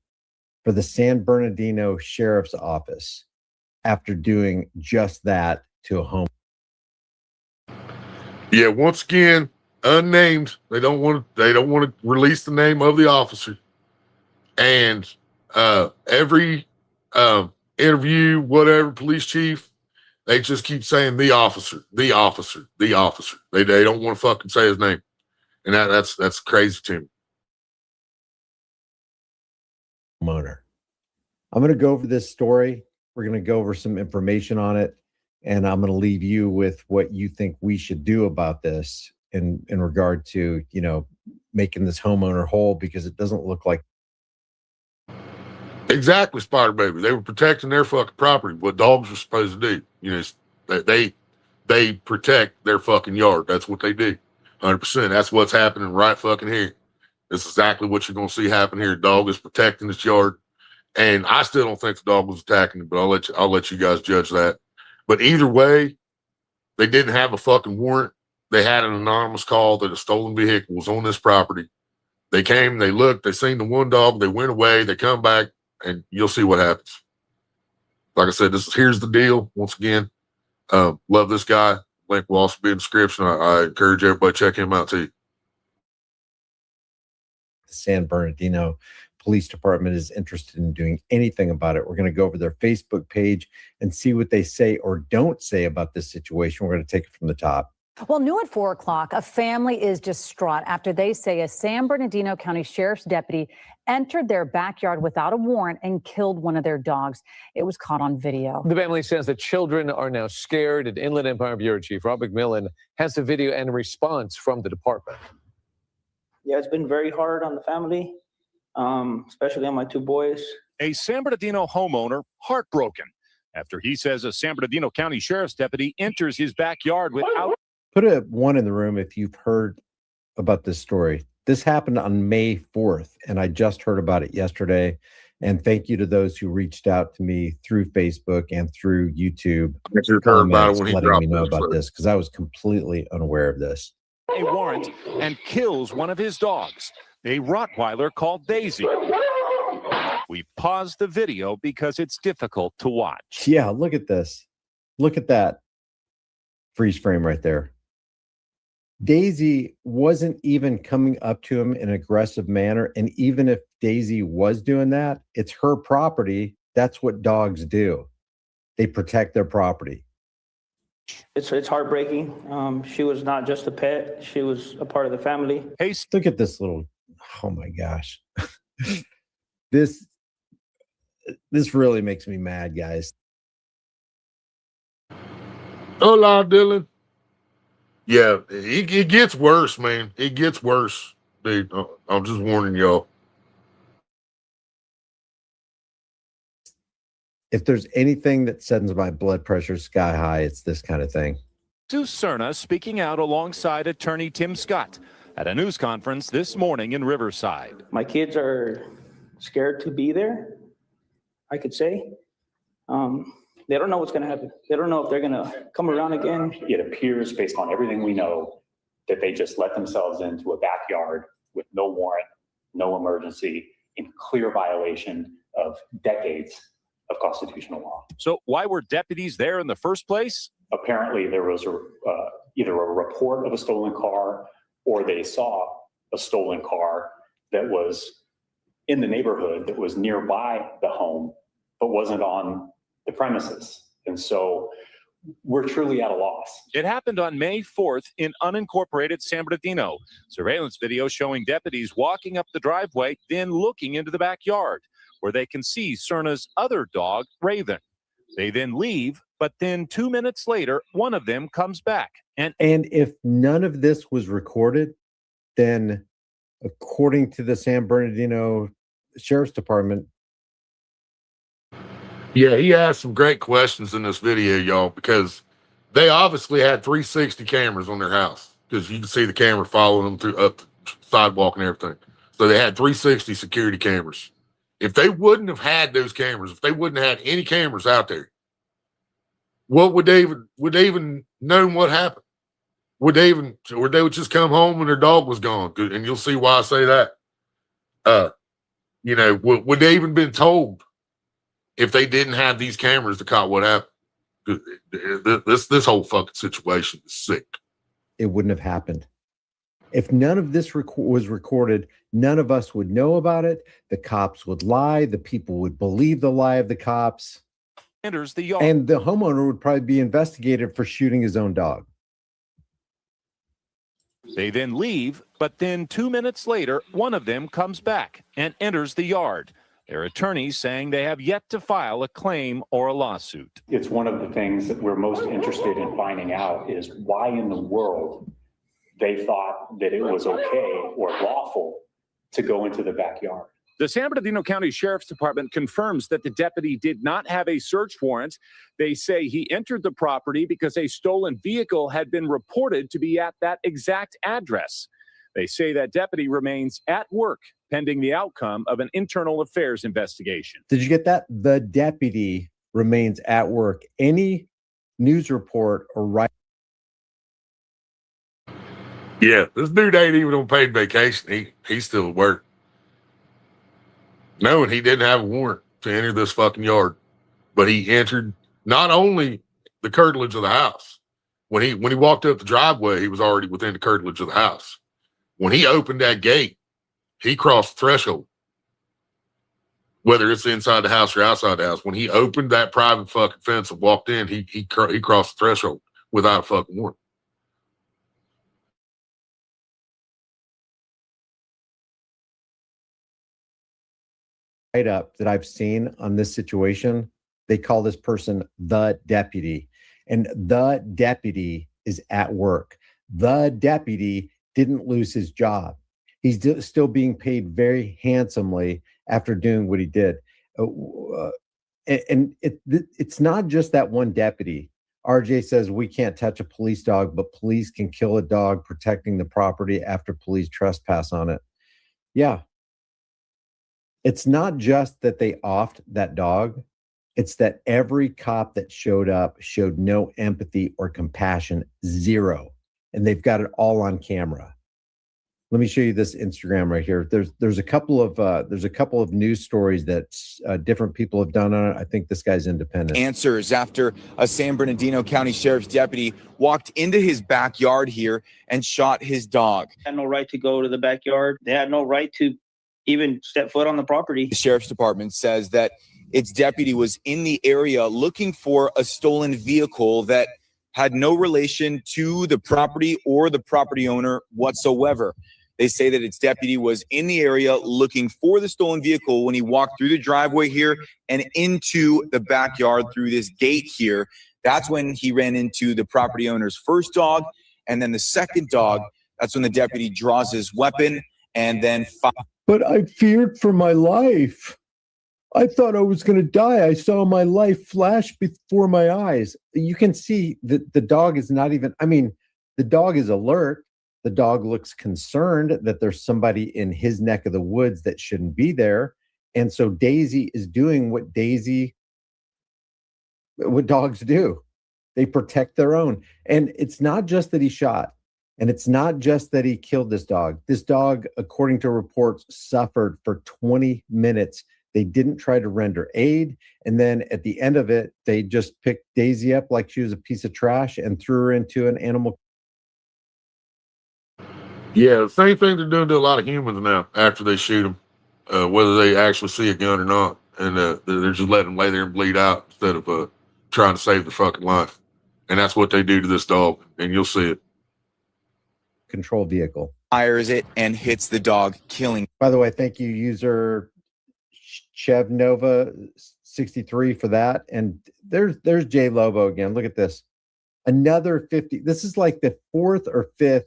Speaker 19: for the San Bernardino Sheriff's Office after doing just that to a home?
Speaker 1: Yeah, once again, unnamed. They don't want to release the name of the officer. And every interview, whatever, police chief, they just keep saying the officer, the officer, the officer. They don't want to fucking say his name. And that's crazy to me.
Speaker 19: Homeowner. I'm going to go over this story. We're going to go over some information on it. And I'm going to leave you with what you think we should do about this in regard to, making this homeowner whole, because it doesn't look like.
Speaker 1: Exactly, Spider Baby. They were protecting their fucking property. What dogs are supposed to do. They protect their fucking yard. That's what they do. 100%. That's what's happening right fucking here. That's exactly what you're going to see happen here. Dog is protecting its yard. And I still don't think the dog was attacking it, but I'll let you guys judge that. But either way, they didn't have a fucking warrant. They had an anonymous call that a stolen vehicle was on this property. They came, they looked, they seen the one dog, they went away, they come back, and you'll see what happens. Like I said, here's the deal. Once again, love this guy. Link will also be in the description. I encourage everybody to check him out too.
Speaker 19: The San Bernardino Police Department is interested in doing anything about it. We're going to go over their Facebook page and see what they say or don't say about this situation. We're going to take it from the top.
Speaker 20: Well, new at 4 o'clock, a family is distraught after they say a San Bernardino County Sheriff's deputy entered their backyard without a warrant and killed one of their dogs. It was caught on video.
Speaker 21: The family says that children are now scared, and Inland Empire Bureau Chief Rob McMillan has the video and a response from the department.
Speaker 22: Yeah, it's been very hard on the family, especially on my two boys.
Speaker 23: A San Bernardino homeowner heartbroken after he says a San Bernardino County Sheriff's deputy enters his backyard without.
Speaker 19: Put a 1 in the room if you've heard about this story. This happened on May 4th, and I just heard about it yesterday. And thank you to those who reached out to me through Facebook and through YouTube, comments, letting me know about this, because I was completely unaware of this.
Speaker 23: A warrant and kills one of his dogs, a Rottweiler called Daisy. We paused the video because it's difficult to watch.
Speaker 19: Yeah, look at this. Look at that freeze frame right there. Daisy wasn't even coming up to him in an aggressive manner. And even if Daisy was doing that, it's her property. That's what dogs do. They protect their property.
Speaker 22: It's heartbreaking. She was not just a pet. She was a part of the family.
Speaker 19: Hey, look at this little, oh my gosh. This really makes me mad, guys.
Speaker 1: Hola, Dylan. Yeah, it gets worse, man. It gets worse, dude. I'm just warning y'all.
Speaker 19: If there's anything that sends my blood pressure sky high, it's this kind of thing.
Speaker 23: Sue Cerna speaking out alongside attorney Tim Scott at a news conference this morning in Riverside.
Speaker 22: My kids are scared to be there, I could say. They don't know what's going to happen. They don't know if they're going to come around again.
Speaker 24: It appears, based on everything we know, that they just let themselves into a backyard with no warrant, no emergency, in clear violation of decades of constitutional law.
Speaker 23: So why were deputies there in the first place?
Speaker 24: Apparently there was either a report of a stolen car, or they saw a stolen car that was in the neighborhood, that was nearby the home, but wasn't on the premises. And so we're truly at a loss.
Speaker 23: It happened on May 4th in unincorporated San Bernardino. Surveillance video showing deputies walking up the driveway, then looking into the backyard, where they can see Cerna's other dog, Raven. They then leave, but then 2 minutes later, one of them comes back. And
Speaker 19: if none of this was recorded, then according to the San Bernardino Sheriff's Department.
Speaker 1: Yeah, he asked some great questions in this video, y'all, because they obviously had 360 cameras on their house, because you can see the camera following them through up the sidewalk and everything. So they had 360 security cameras. If they wouldn't have had those cameras, if they wouldn't have had any cameras out there, what would they even known what happened? Would they would just come home and their dog was gone? And you'll see why I say that. Would they even been told if they didn't have these cameras to caught what happened? This whole fucking situation is sick.
Speaker 19: It wouldn't have happened. If none of this was recorded, none of us would know about it. The cops would lie. The people would believe the lie of the cops.
Speaker 23: Enters the yard.
Speaker 19: And the homeowner would probably be investigated for shooting his own dog.
Speaker 23: They then leave, but then 2 minutes later, one of them comes back and enters the yard. Their attorneys saying they have yet to file a claim or a lawsuit.
Speaker 24: It's one of the things that we're most interested in finding out is why in the world they thought that it was okay or lawful to go into the backyard.
Speaker 23: The San Bernardino County Sheriff's Department confirms that the deputy did not have a search warrant. They say he entered the property because a stolen vehicle had been reported to be at that exact address. They say that deputy remains at work pending the outcome of an internal affairs investigation.
Speaker 19: Did you get that? The deputy remains at work. Any news report or right?
Speaker 1: Yeah, this dude ain't even on paid vacation. He's still at work, knowing he didn't have a warrant to enter this fucking yard, but he entered not only the curtilage of the house. When he walked up the driveway, he was already within the curtilage of the house. When he opened that gate, he crossed the threshold. Whether it's inside the house or outside the house, when he opened that private fucking fence and walked in, he crossed the threshold without a fucking warrant.
Speaker 19: Up that I've seen on this situation, they call this person the deputy, and the deputy is at work. The deputy didn't lose his job. He's still being paid very handsomely after doing what he did. And it's not just that one deputy. RJ says we can't touch a police dog, but police can kill a dog protecting the property after police trespass on it. Yeah. It's not just that they offed that dog. It's that every cop that showed up showed no empathy or compassion, zero. And they've got it all on camera. Let me show you this Instagram right here. There's a couple of news stories that different people have done on it. I think this guy's independent.
Speaker 3: Answers after a San Bernardino County Sheriff's deputy walked into his backyard here and shot his dog.
Speaker 22: They had no right to go to the backyard. They had no right to even step foot on the property.
Speaker 3: The Sheriff's Department says that its deputy was in the area looking for a stolen vehicle that had no relation to the property or the property owner whatsoever. They say that its deputy was in the area looking for the stolen vehicle when he walked through the driveway here and into the backyard through this gate here. That's when he ran into the property owner's first dog, and then the second dog. That's when the deputy draws his weapon and then
Speaker 19: But I feared for my life. I thought I was going to die. I saw my life flash before my eyes. You can see that the dog is not even, the dog is alert. The dog looks concerned that there's somebody in his neck of the woods that shouldn't be there. And so Daisy is doing what dogs do. They protect their own. And it's not just that he shot. And it's not just that he killed this dog. This dog, according to reports, suffered for 20 minutes. They didn't try to render aid. And then at the end of it, they just picked Daisy up like she was a piece of trash and threw her into an animal.
Speaker 1: Yeah, the same thing they're doing to a lot of humans now after they shoot them, whether they actually see a gun or not. And they're just letting them lay there and bleed out instead of trying to save their fucking life. And that's what they do to this dog, and you'll see it.
Speaker 19: Control vehicle.
Speaker 3: Fires it and hits the dog, killing.
Speaker 19: By the way, thank you, user Chevnova63 for that. And there's Jay Lobo again. Look at this. Another 50. This is like the 4th or 5th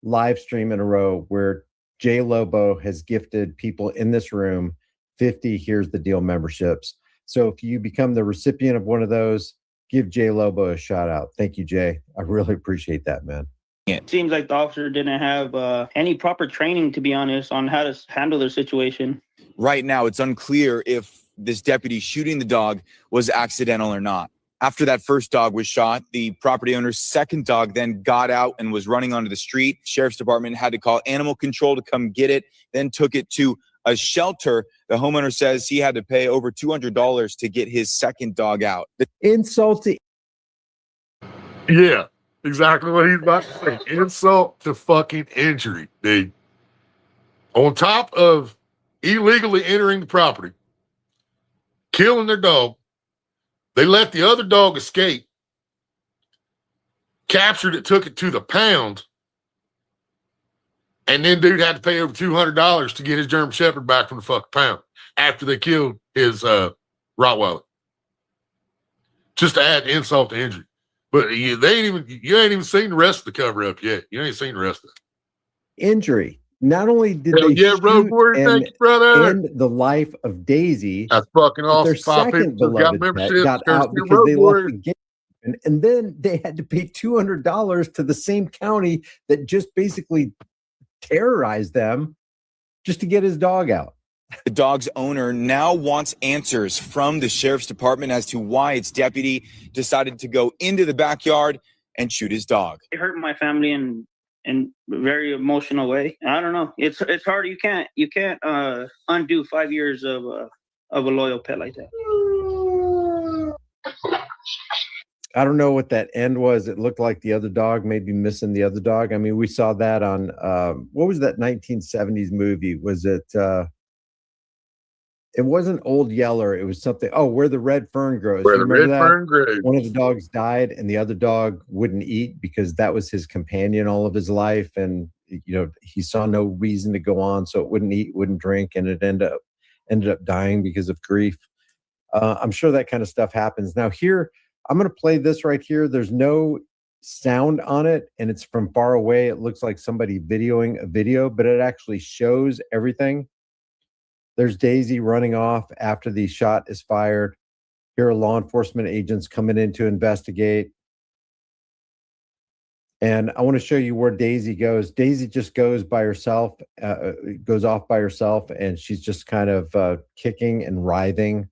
Speaker 19: live stream in a row where Jay Lobo has gifted people in this room 50 Here's the Deal memberships. So if you become the recipient of one of those, give Jay Lobo a shout out. Thank you, Jay. I really appreciate that, man.
Speaker 22: It seems like the officer didn't have any proper training, to be honest, on how to handle their situation.
Speaker 3: Right now, it's unclear if this deputy shooting the dog was accidental or not. After that first dog was shot, the property owner's second dog then got out and was running onto the street. Sheriff's department had to call animal control to come get it, then took it to a shelter. The homeowner says he had to pay over $200 to get his second dog out.
Speaker 19: Insult to...
Speaker 1: Yeah, exactly what he's about to say. Insult to fucking injury, dude. On top of illegally entering the property, killing their dog, they let the other dog escape, captured it, took it to the pound, and then dude had to pay over $200 to get his German Shepherd back from the fucking pound after they killed his Rottweiler. Just to add insult to injury. But you ain't even seen the rest of the cover up yet. You ain't seen the rest of it.
Speaker 19: Injury. Not only did they
Speaker 1: Road Warrior, thank you, brother.
Speaker 19: end the life of Daisy,
Speaker 1: that's fucking awesome.
Speaker 19: Their second beloved pet got out because they left the gate open, and then they had to pay $200 to the same county that just basically terrorized them just to get his dog out.
Speaker 3: The dog's owner now wants answers from the sheriff's department as to why its deputy decided to go into the backyard and shoot his dog.
Speaker 22: It hurt my family in a very emotional way. I don't know. It's hard. You can't undo 5 years of a loyal pet like that.
Speaker 19: I don't know what that end was. It looked like the other dog may be missing the other dog. I mean, we saw that on what was that 1970s movie? Was it? It wasn't Old Yeller. It was something. Oh, Where the Red Fern Grows.
Speaker 1: Where the Red Fern Grows.
Speaker 19: One of the dogs died, and the other dog wouldn't eat because that was his companion all of his life, and he saw no reason to go on, so it wouldn't eat, wouldn't drink, and it ended up dying because of grief. I'm sure that kind of stuff happens. Now here, I'm going to play this right here. There's no sound on it, and it's from far away. It looks like somebody videoing a video, but it actually shows everything. There's Daisy running off after the shot is fired. Here are law enforcement agents coming in to investigate. And I want to show you where Daisy goes. Daisy just goes by herself, goes off by herself, and she's just kind of kicking and writhing.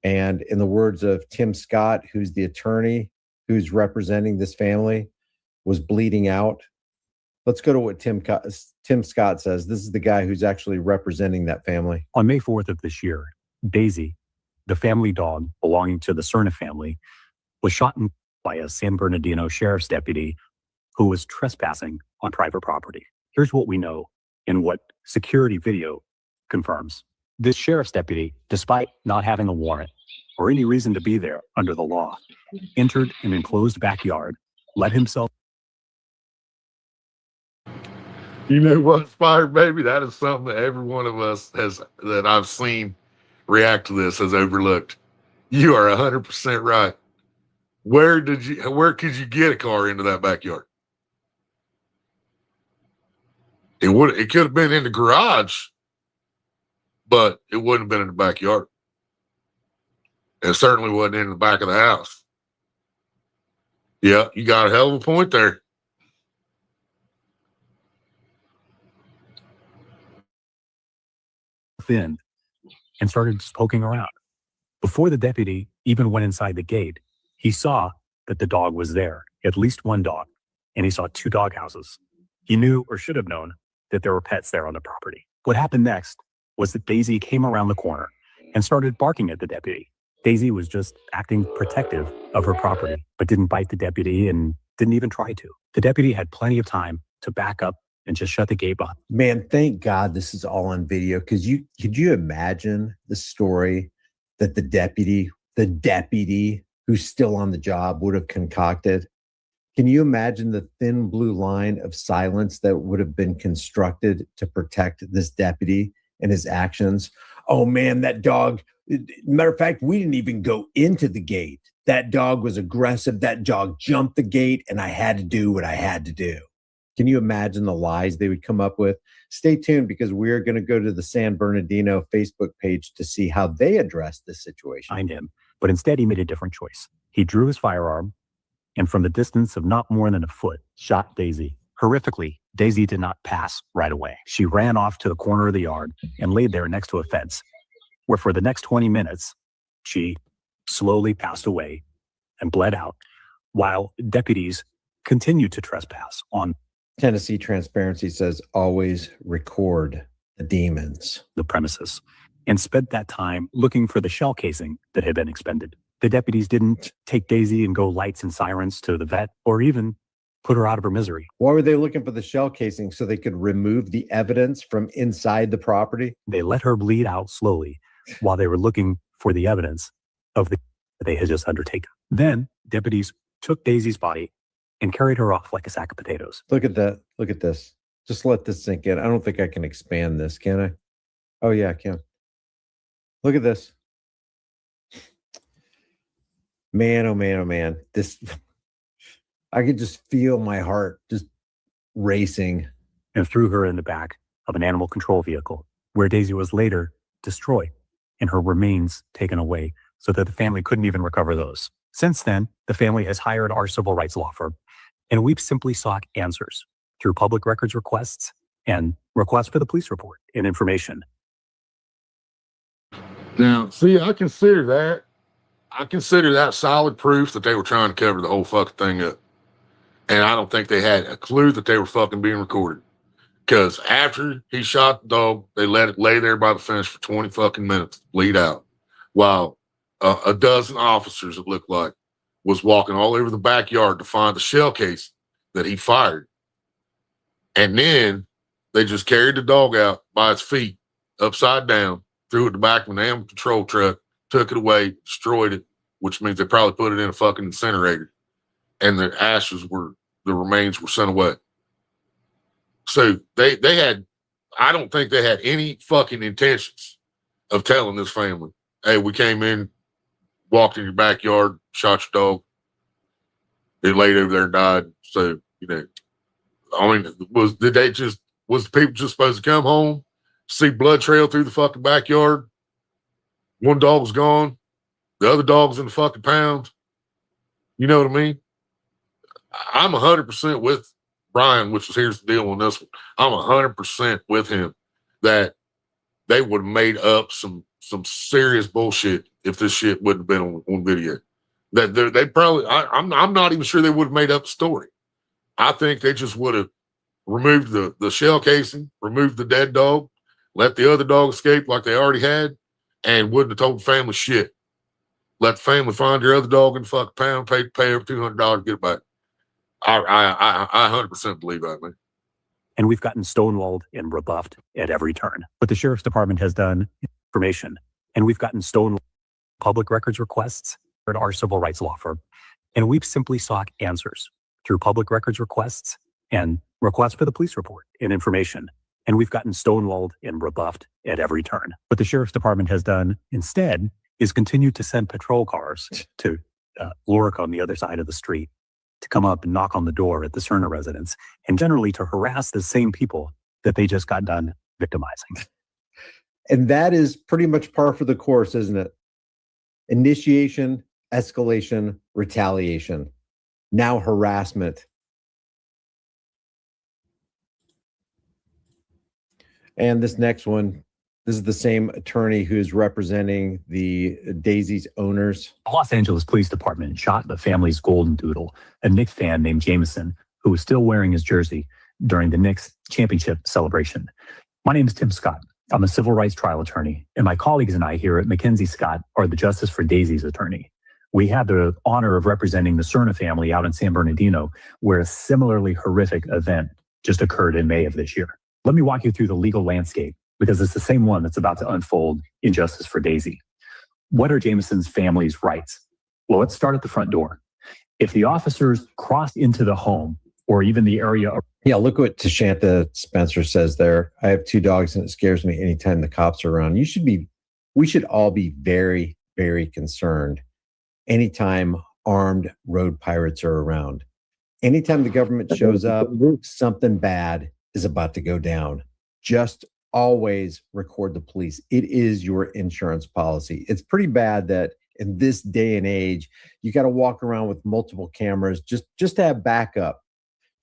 Speaker 19: And in the words of Tim Scott, who's the attorney who's representing this family, was bleeding out. Let's go to what Tim Scott says. This is the guy who's actually representing that family.
Speaker 4: On May 4th of this year, Daisy, the family dog belonging to the Cerna family, was shot by a San Bernardino sheriff's deputy who was trespassing on private property. Here's what we know and what security video confirms. This sheriff's deputy, despite not having a warrant or any reason to be there under the law, entered an enclosed backyard, let himself.
Speaker 1: You know what's fired, baby? That is something that every one of us that I've seen react to this has overlooked. You are 100% right. Where could you get a car into that backyard? It could have been in the garage, but it wouldn't have been in the backyard. It certainly wasn't in the back of the house. Yeah, you got a hell of a point there.
Speaker 4: In and started just poking around. Before the deputy even went inside the gate, he saw that the dog was there, at least one dog, and he saw 2 dog houses. He knew, or should have known, that there were pets there on the property. What happened next was that Daisy came around the corner and started barking at the deputy. Daisy was just acting protective of her property, but didn't bite the deputy and didn't even try to. The deputy had plenty of time to back up and just shut the gate behind.
Speaker 19: Man, thank God this is all on video, because could you imagine the story that the deputy who's still on the job would have concocted? Can you imagine the thin blue line of silence that would have been constructed to protect this deputy and his actions? Oh man, that dog. Matter of fact, we didn't even go into the gate. That dog was aggressive. That dog jumped the gate, and I had to do what I had to do. Can you imagine the lies they would come up with? Stay tuned, because we're going to go to the San Bernardino Facebook page to see how they address this situation.
Speaker 4: Behind him, but instead he made a different choice. He drew his firearm and from the distance of not more than a foot, shot Daisy. Horrifically, Daisy did not pass right away. She ran off to the corner of the yard and laid there next to a fence, where for the next 20 minutes, she slowly passed away and bled out, while deputies continued to trespass on
Speaker 19: Tennessee Transparency says always record the demons.
Speaker 4: The premises, and spent that time looking for the shell casing that had been expended. The deputies didn't take Daisy and go lights and sirens to the vet or even put her out of her misery.
Speaker 19: Why were they looking for the shell casing? So they could remove the evidence from inside the property?
Speaker 4: They let her bleed out slowly while they were looking for the evidence of the that they had just undertaken. Then deputies took Daisy's body and carried her off like a sack of potatoes.
Speaker 19: Look at that. Look at this. Just let this sink in. I don't think I can expand this, can I? Oh, yeah, I can. Look at this. Man, oh, man, oh, man. This, I could just feel my heart just racing.
Speaker 4: And threw her in the back of an animal control vehicle, where Daisy was later destroyed and her remains taken away so that the family couldn't even recover those. Since then, the family has hired our civil rights law firm, and we've simply sought answers through public records requests and requests for the police report and information.
Speaker 1: Now, see, I consider that solid proof that they were trying to cover the whole fucking thing up. And I don't think they had a clue that they were fucking being recorded. Because after he shot the dog, they let it lay there by the fence for 20 fucking minutes, bleed out, while a dozen officers, it looked like, was walking all over the backyard to find the shell case that he fired. And then they just carried the dog out by its feet, upside down, threw it in the back of an animal control truck, took it away, destroyed it, which means they probably put it in a fucking incinerator. And the remains were sent away. So they had, I don't think they had any fucking intentions of telling this family, hey, we came in, walked in your backyard, shot your dog. It laid over there and died. So, you know, I mean, was the people just supposed to come home, see blood trail through the fucking backyard? One dog was gone. The other dog's in the fucking pound. You know what I mean? I'm 100% with Brian, which is here's the deal on this one. I'm 100% with him that they would have made up some serious bullshit if this shit wouldn't have been on video. That they probably, I'm not even sure they would have made up the story. I think they just would have removed the shell casing, removed the dead dog, let the other dog escape like they already had, and wouldn't have told the family shit. Let the family find your other dog in the fucking pound, pay over $200 to get it back. I 100% believe that, man.
Speaker 4: And we've gotten stonewalled and rebuffed at every turn. But the sheriff's department has done information, and we've gotten stonewalled public records requests at our civil rights law firm. And we've simply sought answers through public records requests and requests for the police report and information. And we've gotten stonewalled and rebuffed at every turn. What the sheriff's department has done instead is continue to send patrol cars to lurk on the other side of the street, to come up and knock on the door at the Cerna residence, and generally to harass the same people that they just got done victimizing.
Speaker 19: And that is pretty much par for the course, isn't it? Initiation, escalation, retaliation, now harassment. And this next one, this is the same attorney who's representing the Daisy's owners.
Speaker 4: The Los Angeles Police Department shot the family's golden doodle, a Knicks fan named Jameson, who was still wearing his jersey during the Knicks championship celebration. My name is Tim Scott. I'm a civil rights trial attorney, and my colleagues and I here at Mackenzie Scott are the Justice for Daisy's attorney. We had the honor of representing the Cerna family out in San Bernardino, where a similarly horrific event just occurred in May of this year. Let me walk you through the legal landscape because it's the same one that's about to unfold in Justice for Daisy. What are Jameson's family's rights? Well, let's start at the front door. If the officers crossed into the home or even the area.
Speaker 19: Yeah, look what Tashanta Spencer says there. I have 2 dogs and it scares me anytime the cops are around. We should all be very, very concerned anytime armed road pirates are around. Anytime the government shows up, something bad is about to go down. Just always record the police. It is your insurance policy. It's pretty bad that in this day and age, you got to walk around with multiple cameras just to have backup,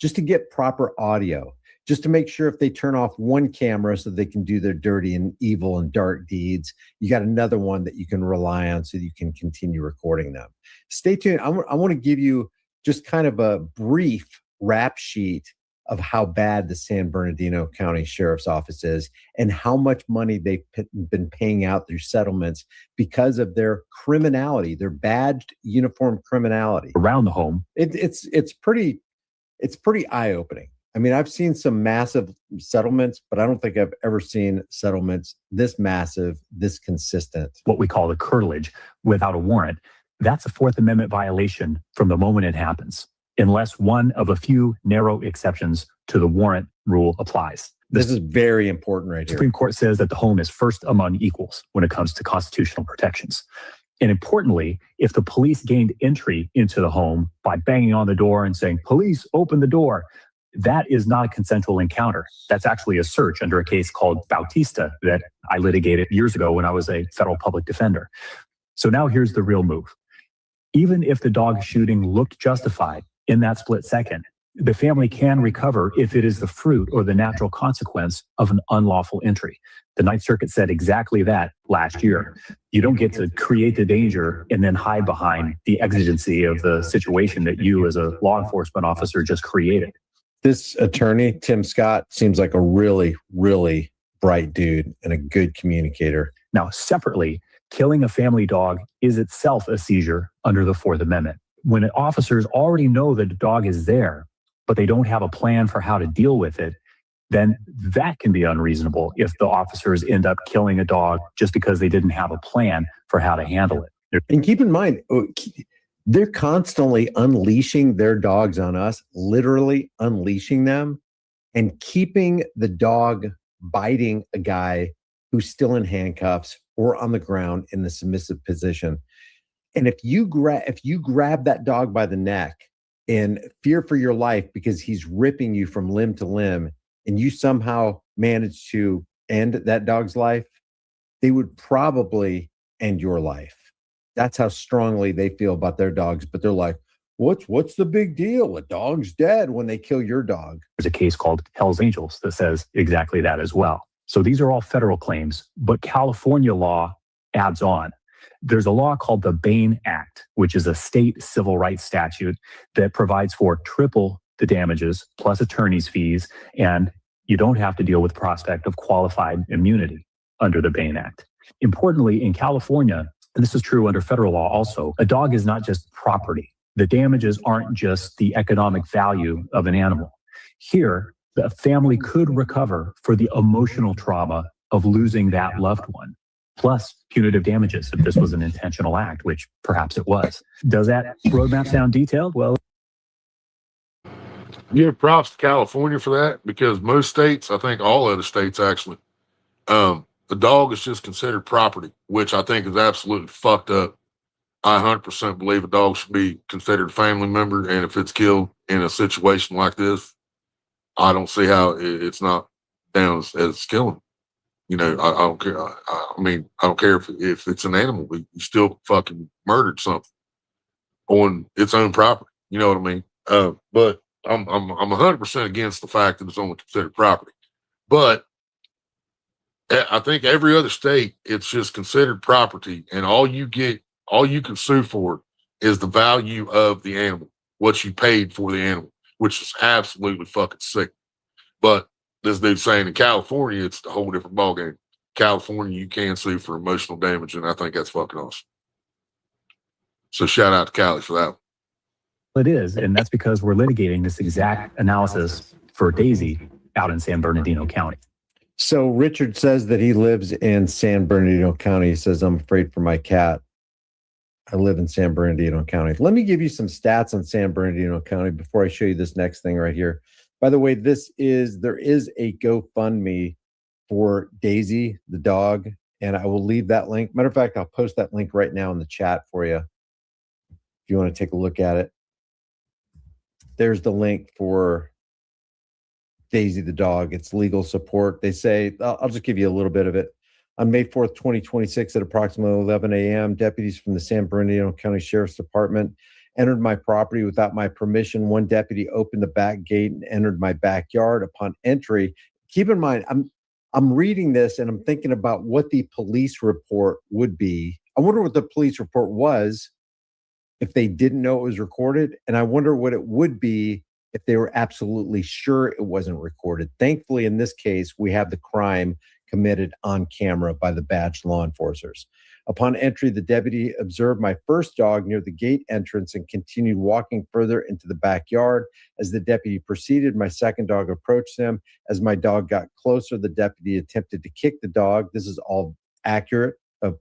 Speaker 19: just to get proper audio, just to make sure if they turn off one camera so they can do their dirty and evil and dark deeds, you got another one that you can rely on so you can continue recording them. Stay tuned. I want to give you just kind of a brief rap sheet of how bad the San Bernardino County Sheriff's Office is and how much money they've been paying out through settlements because of their criminality, their badged uniform criminality
Speaker 4: around the home.
Speaker 19: It's pretty eye-opening. I mean, I've seen some massive settlements, but I don't think I've ever seen settlements this massive, this consistent.
Speaker 4: What we call the curtilage without a warrant. That's a Fourth Amendment violation from the moment it happens, unless one of a few narrow exceptions to the warrant rule applies.
Speaker 19: This is very important right here.
Speaker 4: The Supreme Court says that the home is first among equals when it comes to constitutional protections. And importantly, if the police gained entry into the home by banging on the door and saying, "Police, open the door," that is not a consensual encounter. That's actually a search under a case called Bautista that I litigated years ago when I was a federal public defender. So now here's the real move. Even if the dog shooting looked justified in that split second, the family can recover if it is the fruit or the natural consequence of an unlawful entry. The Ninth Circuit said exactly that last year. You don't get to create the danger and then hide behind the exigency of the situation that you as a law enforcement officer just created.
Speaker 19: This attorney, Tim Scott, seems like a really, really bright dude and a good communicator.
Speaker 4: Now, separately, killing a family dog is itself a seizure under the Fourth Amendment. When officers already know that the dog is there, but they don't have a plan for how to deal with it, then that can be unreasonable if the officers end up killing a dog just because they didn't have a plan for how to handle it.
Speaker 19: And keep in mind, they're constantly unleashing their dogs on us, literally unleashing them and keeping the dog biting a guy who's still in handcuffs or on the ground in the submissive position. And if you grab that dog by the neck and fear for your life because he's ripping you from limb to limb and you somehow manage to end that dog's life, they would probably end your life. That's how strongly they feel about their dogs. But they're like, what's the big deal? A dog's dead when they kill your dog.
Speaker 4: There's a case called Hell's Angels that says exactly that as well. So these are all federal claims, but California law adds on. There's a law called the Bain Act, which is a state civil rights statute that provides for triple the damages plus attorney's fees, and you don't have to deal with the prospect of qualified immunity under the Bain Act. Importantly, in California, and this is true under federal law also, a dog is not just property. The damages aren't just the economic value of an animal. Here, the family could recover for the emotional trauma of losing that loved one, plus punitive damages if this was an intentional act, which perhaps it was. Does that roadmap sound detailed? Well,
Speaker 1: give props to California for that, because most states, I think all other states actually, the dog is just considered property, which I think is absolutely fucked up. I 100% believe a dog should be considered a family member, and if it's killed in a situation like this, I don't see how it's not down as killing. You know, I don't care. I mean, I don't care if it's an animal. You still fucking murdered something on its own property. You know what I mean? But I'm 100% against the fact that it's only considered property. But I think every other state, it's just considered property, and all you can sue for is the value of the animal, what you paid for the animal, which is absolutely fucking sick. But this dude's saying in California, it's a whole different ballgame. California, you can sue for emotional damage, and I think that's fucking awesome. So shout out to Cali for that.
Speaker 4: it is, and that's because we're litigating this exact analysis for Daisy out in San Bernardino County.
Speaker 19: So Richard says that he lives in San Bernardino County. He says, I'm afraid for my cat. I live in San Bernardino County. Let me give you some stats on San Bernardino County before I show you this next thing right here. By the way, there is a GoFundMe for Daisy, the dog, and I will leave that link. Matter of fact, I'll post that link right now in the chat for you if you want to take a look at it. There's the link for Daisy the dog. It's legal support. They say, I'll just give you a little bit of it. On May 4th, 2026, at approximately 11 a.m., deputies from the San Bernardino County Sheriff's Department entered my property without my permission. One deputy opened the back gate and entered my backyard. Upon entry, keep in mind, I'm reading this and I'm thinking about what the police report would be. I wonder what the police report was if they didn't know it was recorded, and I wonder what it would be if they were absolutely sure it wasn't recorded. Thankfully, in this case, we have the crime committed on camera by the badged law enforcers. Upon entry, the deputy observed my first dog near the gate entrance and continued walking further into the backyard. As the deputy proceeded, my second dog approached him. As my dog got closer, the deputy attempted to kick the dog. This is all accurate,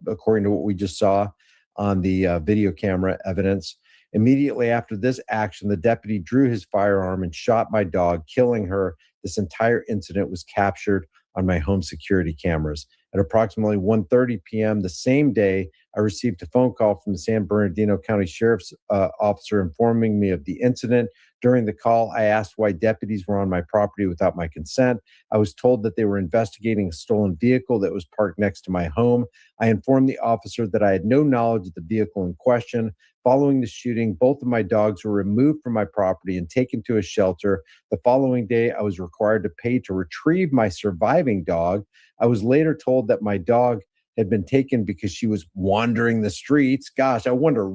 Speaker 19: according to what we just saw on the video camera evidence. Immediately after this action, the deputy drew his firearm and shot my dog, killing her. This entire incident was captured on my home security cameras. At approximately 1:30 p.m. the same day, I received a phone call from the San Bernardino County Sheriff's officer informing me of the incident. During the call, I asked why deputies were on my property without my consent. I was told that they were investigating a stolen vehicle that was parked next to my home. I informed the officer that I had no knowledge of the vehicle in question. Following the shooting, both of my dogs were removed from my property and taken to a shelter. The following day, I was required to pay to retrieve my surviving dog. I was later told that my dog had been taken because she was wandering the streets. Gosh, I wonder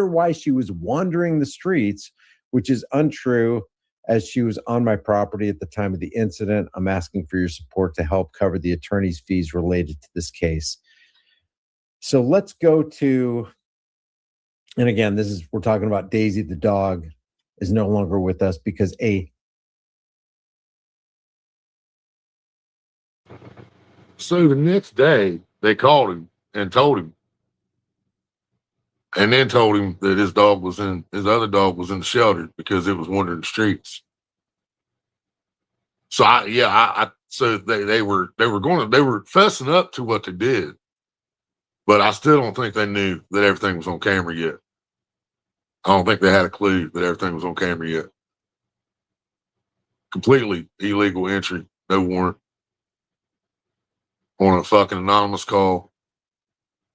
Speaker 19: why she was wandering the streets, which is untrue, as she was on my property at the time of the incident. I'm asking for your support to help cover the attorney's fees related to this case. So let's go to, and again, we're talking about Daisy the dog is no longer with us because
Speaker 1: So the next day, they called him and told him, and then told him that his other dog was in the shelter because it was wandering the streets. So so they were fessing up to what they did, but I still don't think they knew that everything was on camera yet. I don't think they had a clue that everything was on camera yet. Completely illegal entry, no warrant, on a fucking anonymous call.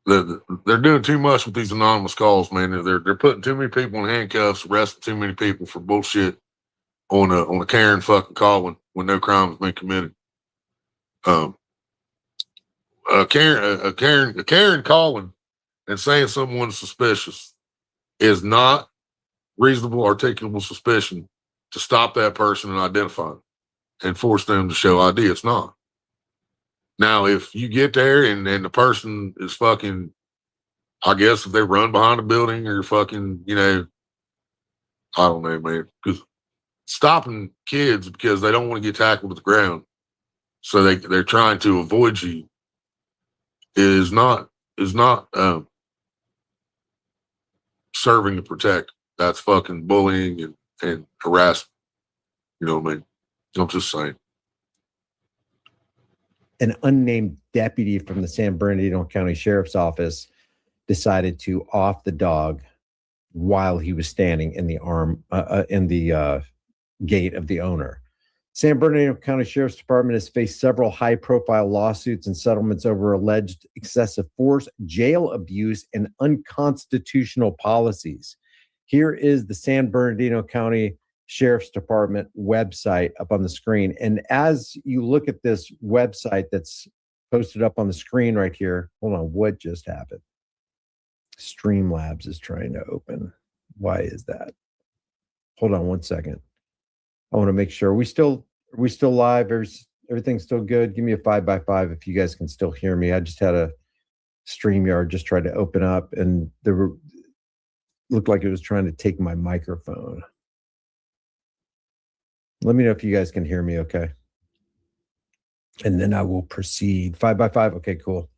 Speaker 1: They're doing too much with these anonymous calls, man. They're putting too many people in handcuffs, arresting too many people for bullshit on a Karen fucking call when no crime has been committed. A Karen calling and saying someone's suspicious is not reasonable, articulable suspicion to stop that person and identify them and force them to show ID. It's not. Now, if you get there and the person is fucking, I guess if they run behind a building or fucking, I don't know, man. Because stopping kids because they don't want to get tackled to the ground, so they're trying to avoid you, is not serving to protect. That's fucking bullying and harassment. You know what I mean? I'm just saying.
Speaker 19: an unnamed deputy from the San Bernardino County Sheriff's Office decided to off the dog while he was standing in the gate of the owner. San Bernardino County Sheriff's Department has faced several high-profile lawsuits and settlements over alleged excessive force, jail abuse, and unconstitutional policies. Here is the San Bernardino County Sheriff's Department website up on the screen. And as you look at this website that's posted up on the screen right here, hold on, what just happened? Streamlabs is trying to open. Why is that? Hold on one second. I want to make sure. Are we still live? Everything's still good? Give me a 5x5 if you guys can still hear me. I just had a StreamYard just tried to open up, and looked like it was trying to take my microphone. Let me know if you guys can hear me okay. And then I will proceed. 5x5. Okay, cool.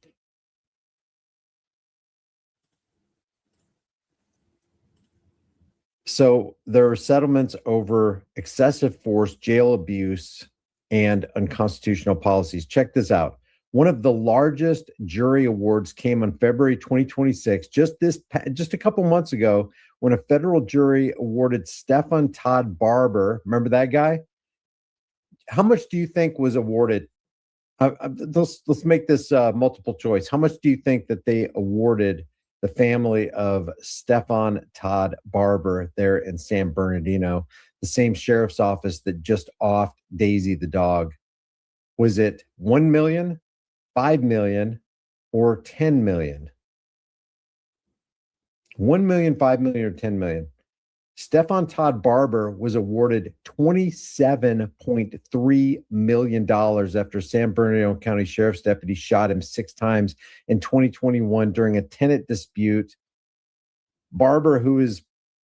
Speaker 19: So there are settlements over excessive force, jail abuse, and unconstitutional policies. Check this out. One of the largest jury awards came on February 2026, just a couple months ago, when a federal jury awarded Stefan Todd Barber. Remember that guy? How much do you think was awarded? Let's make this multiple choice. How much do you think that they awarded the family of Stefan Todd Barber there in San Bernardino, the same sheriff's office that just offed Daisy the dog? Was it 1 million, 5 million, or 10 million? 1 million, 5 million, or 10 million? Stefan Todd Barber was awarded $27.3 million after San Bernardino County Sheriff's deputy shot him 6 times in 2021 during a tenant dispute. Barber, who is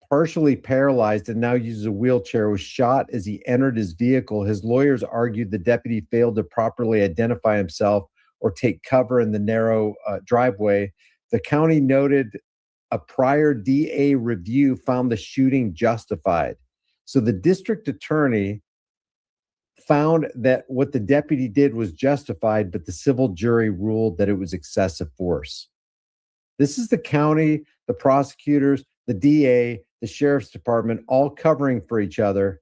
Speaker 19: partially paralyzed and now uses a wheelchair, was shot as he entered his vehicle. His lawyers argued the deputy failed to properly identify himself or take cover in the narrow driveway. The county noted a prior DA review found the shooting justified. So the district attorney found that what the deputy did was justified, but the civil jury ruled that it was excessive force. This is the county, the prosecutors, the DA, the sheriff's department, all covering for each other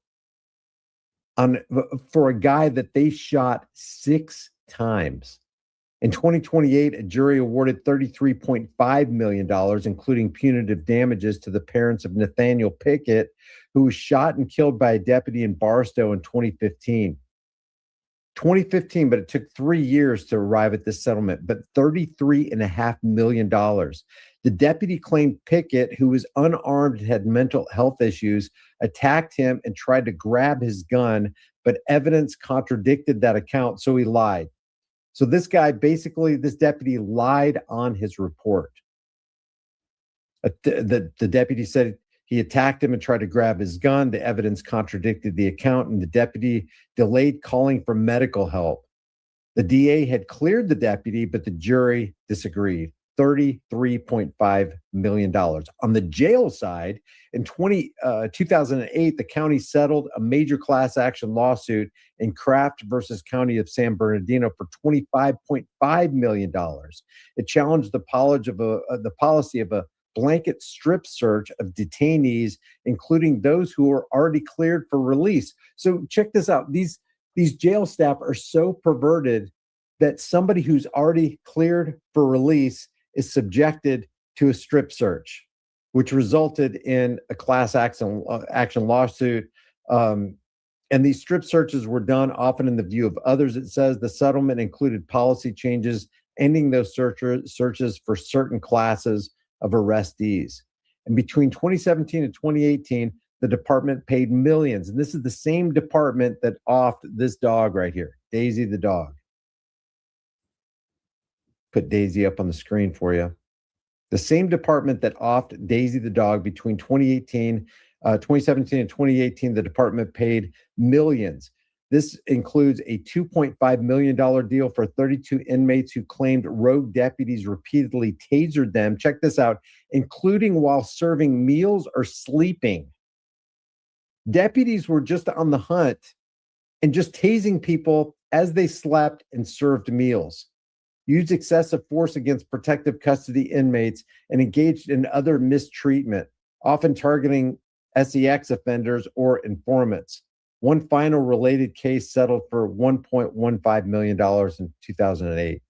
Speaker 19: for a guy that they shot 6 times. In 2028, a jury awarded $33.5 million, including punitive damages, to the parents of Nathaniel Pickett, who was shot and killed by a deputy in Barstow in 2015. 2015, but it took 3 years to arrive at this settlement, but $33.5 million. The deputy claimed Pickett, who was unarmed and had mental health issues, attacked him and tried to grab his gun, but evidence contradicted that account, so he lied. So this guy, basically, this deputy lied on his report. The deputy said he attacked him and tried to grab his gun. The evidence contradicted the account, and the deputy delayed calling for medical help. The DA had cleared the deputy, but the jury disagreed. $33.5 million. On the jail side, in 2008, the county settled a major class action lawsuit in Kraft versus County of San Bernardino for $25.5 million. It challenged the policy of a blanket strip search of detainees, including those who were already cleared for release. So check this out. These jail staff are so perverted that somebody who's already cleared for release is subjected to a strip search, which resulted in a class action lawsuit. And these strip searches were done often in the view of others. It says the settlement included policy changes, ending those searches for certain classes of arrestees. And between 2017 and 2018, the department paid millions. And this is the same department that offed this dog right here, Daisy the dog. Put Daisy up on the screen for you. The same department that offed Daisy the dog between 2017 and 2018, the department paid millions. This includes a $2.5 million deal for 32 inmates who claimed rogue deputies repeatedly tasered them. Check this out, including while serving meals or sleeping. Deputies were just on the hunt and just tasing people as they slept and served meals, used excessive force against protective custody inmates, and engaged in other mistreatment, often targeting SEX offenders or informants. One final related case settled for $1.15 million in 2008.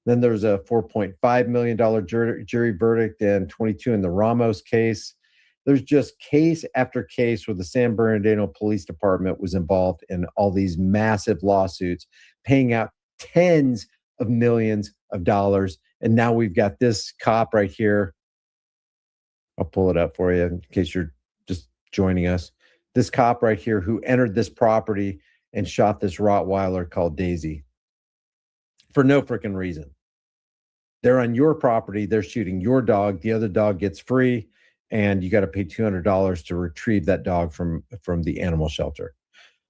Speaker 19: Then there's a $4.5 million jury verdict in 22 in the Ramos case. There's just case after case where the San Bernardino Police Department was involved in all these massive lawsuits, paying out tens of millions of dollars. And now we've got this cop right here. I'll pull it up for you in case you're just joining us. This cop right here who entered this property and shot this Rottweiler called Daisy for no freaking reason. They're on your property. They're shooting your dog. The other dog gets free, and you got to pay $200 to retrieve that dog from the animal shelter.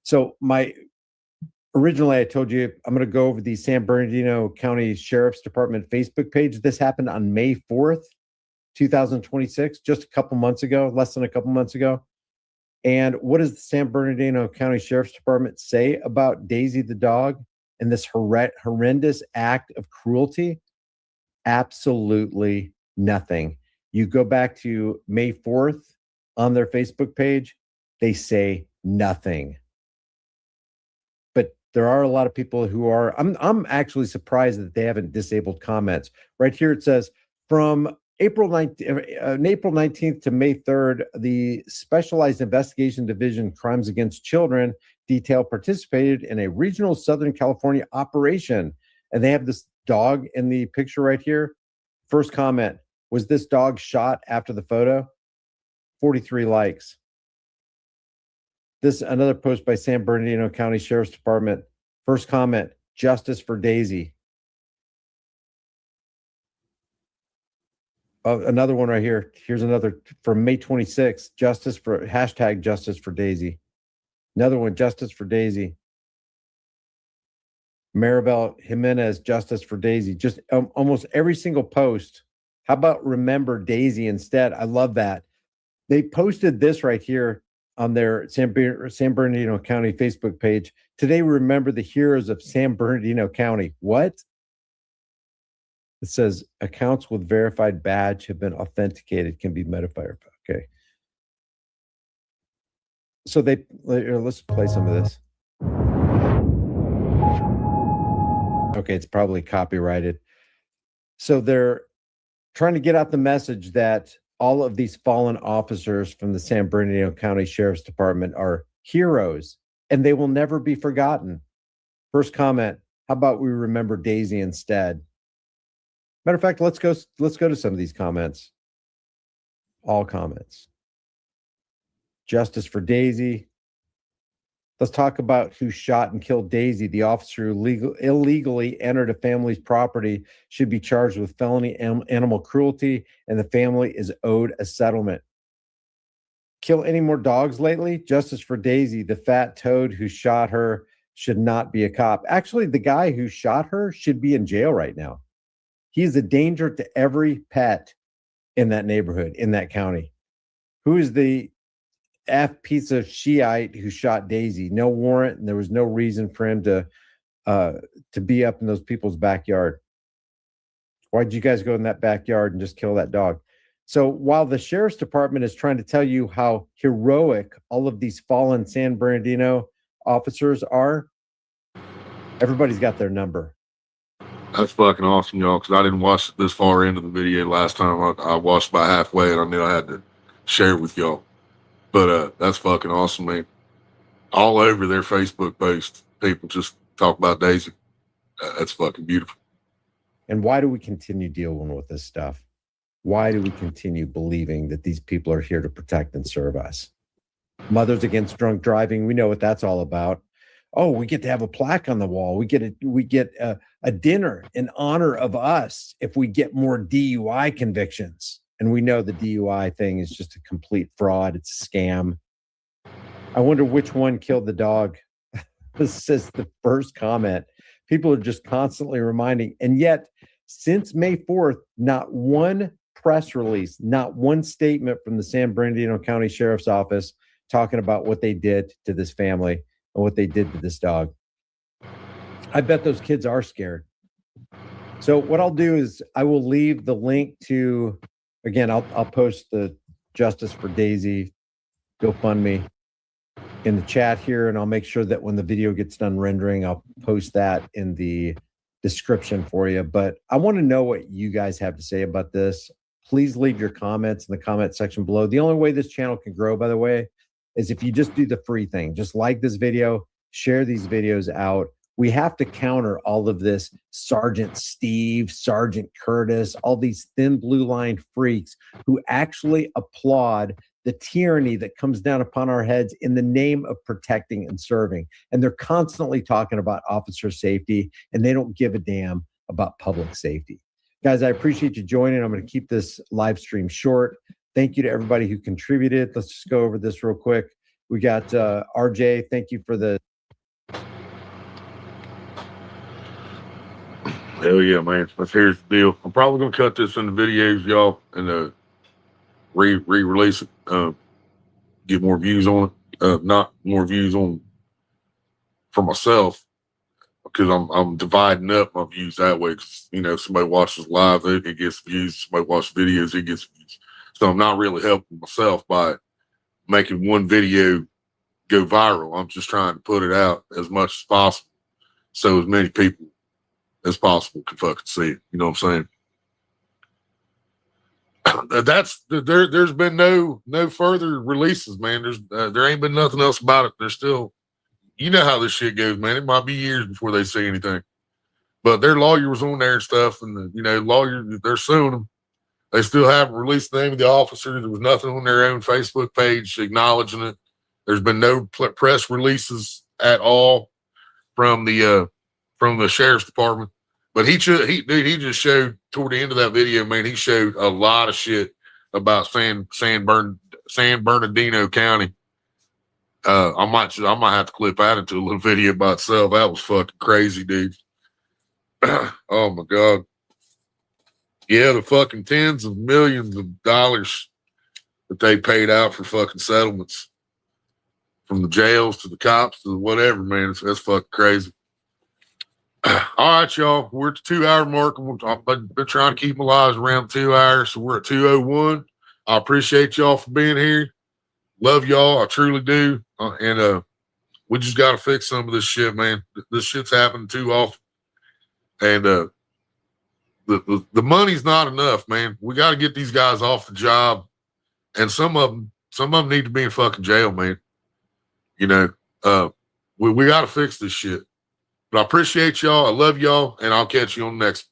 Speaker 19: So originally I told you I'm going to go over the San Bernardino County Sheriff's Department Facebook page. This happened on May 4th, 2026, just a couple months ago, less than a couple months ago. And what does the San Bernardino County Sheriff's Department say about Daisy the dog and this horrendous act of cruelty? Absolutely nothing. You go back to May 4th on their Facebook page, they say nothing. But there are a lot of people who are, I'm actually surprised that they haven't disabled comments. Right here it says, from April 19th to May 3rd, the Specialized Investigation Division Crimes Against Children detail participated in a regional Southern California operation. And they have this dog in the picture right here. First comment, was this dog shot after the photo? 43 likes. This another post by San Bernardino County Sheriff's Department. First comment, justice for Daisy. Another one right here. Here's another from May 26th. Justice for Daisy. Another one, justice for Daisy. Maribel Jimenez, justice for Daisy. Just almost every single post. How about remember Daisy instead? I love that. They posted this right here on their San Bernardino County Facebook page. Today, we remember the heroes of San Bernardino County. What? It says accounts with verified badge have been authenticated, can be modified. Okay. So let's play some of this. Okay, it's probably copyrighted. So they're trying to get out the message that all of these fallen officers from the San Bernardino County Sheriff's Department are heroes and they will never be forgotten. First comment, how about we remember Daisy instead? Matter of fact, let's go to some of these comments. All comments. Justice for Daisy. Let's talk about who shot and killed Daisy. The officer who illegally entered a family's property should be charged with felony animal cruelty, and the family is owed a settlement. Kill any more dogs lately? Justice for Daisy. The fat toad who shot her should not be a cop. Actually, the guy who shot her should be in jail right now. He's a danger to every pet in that neighborhood, in that county. Who is the piece of Shiite who shot Daisy? No warrant, and there was no reason for him to be up in those people's backyard. Why'd you guys go in that backyard and just kill that dog? So while the sheriff's department is trying to tell you how heroic all of these fallen San Bernardino officers are, everybody's got their number.
Speaker 1: That's fucking awesome, y'all, because I didn't watch this far into the video last time. I watched by halfway, and I knew I had to share it with y'all. But that's fucking awesome, man. All over their Facebook post, people just talk about Daisy. That's fucking beautiful.
Speaker 19: And why do we continue dealing with this stuff? Why do we continue believing that these people are here to protect and serve us? Mothers Against Drunk Driving, we know what that's all about. Oh, we get to have a plaque on the wall. We get a dinner in honor of us if we get more DUI convictions. And we know the DUI thing is just a complete fraud. It's a scam. I wonder which one killed the dog. This is the first comment. People are just constantly reminding. And yet, since May 4th, not one press release, not one statement from the San Bernardino County Sheriff's Office talking about what they did to this family and what they did to this dog. I bet those kids are scared. So what I'll do is I will leave the link to, again, I'll post the Justice for Daisy GoFundMe in the chat here, and I'll make sure that when the video gets done rendering, I'll post that in the description for you. But I want to know what you guys have to say about this. Please leave your comments in the comment section below. The only way this channel can grow, by the way, is if you just do the free thing. Just like this video, share these videos out. We have to counter all of this Sergeant Steve, Sergeant Curtis, all these thin blue line freaks who actually applaud the tyranny that comes down upon our heads in the name of protecting and serving. And they're constantly talking about officer safety, and they don't give a damn about public safety. Guys, I appreciate you joining. I'm going to keep this live stream short. Thank you to everybody who contributed. Let's just go over this real quick. We got RJ. Thank you for the.
Speaker 1: Hell yeah, man. Here's the deal. I'm probably gonna cut this into videos, y'all, and re-release it. Get more views on it. Not more views on for myself, because I'm dividing up my views that way. Because somebody watches live, it gets views. Somebody watches videos, it gets views. So I'm not really helping myself by making one video go viral. I'm just trying to put it out as much as possible, so as many people as possible can fucking see it. You know what I'm saying? There's been no further releases, man. There ain't been nothing else about it. There's still, you know how this shit goes, man. It might be years before they say anything, but their lawyer was on there and stuff, and lawyers, they're suing them. They still haven't released the name of the officer. There was nothing on their own Facebook page acknowledging it. There's been no press releases at all from the sheriff's department. But he just showed toward the end of that video, man. He showed a lot of shit about San Bernardino County. I might have to clip that into a little video by itself. That was fucking crazy, dude. Oh my God. Yeah, the fucking tens of millions of dollars that they paid out for fucking settlements, from the jails to the cops to whatever, man. That's fucking crazy. All right, y'all. We're at the 2 hour mark. I've been trying to keep my lives around 2 hours, so we're at 2:01. I appreciate y'all for being here. Love y'all. I truly do. And we just got to fix some of this shit, man. This shit's happening too often. And the money's not enough, man. We got to get these guys off the job, and some of them need to be in fucking jail, man. We got to fix this shit. But I appreciate y'all. I love y'all, and I'll catch you on the next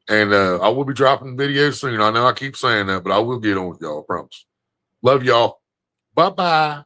Speaker 1: one. And I will be dropping videos soon. I know I keep saying that, but I will get on with y'all, I promise. Love y'all. Bye-bye.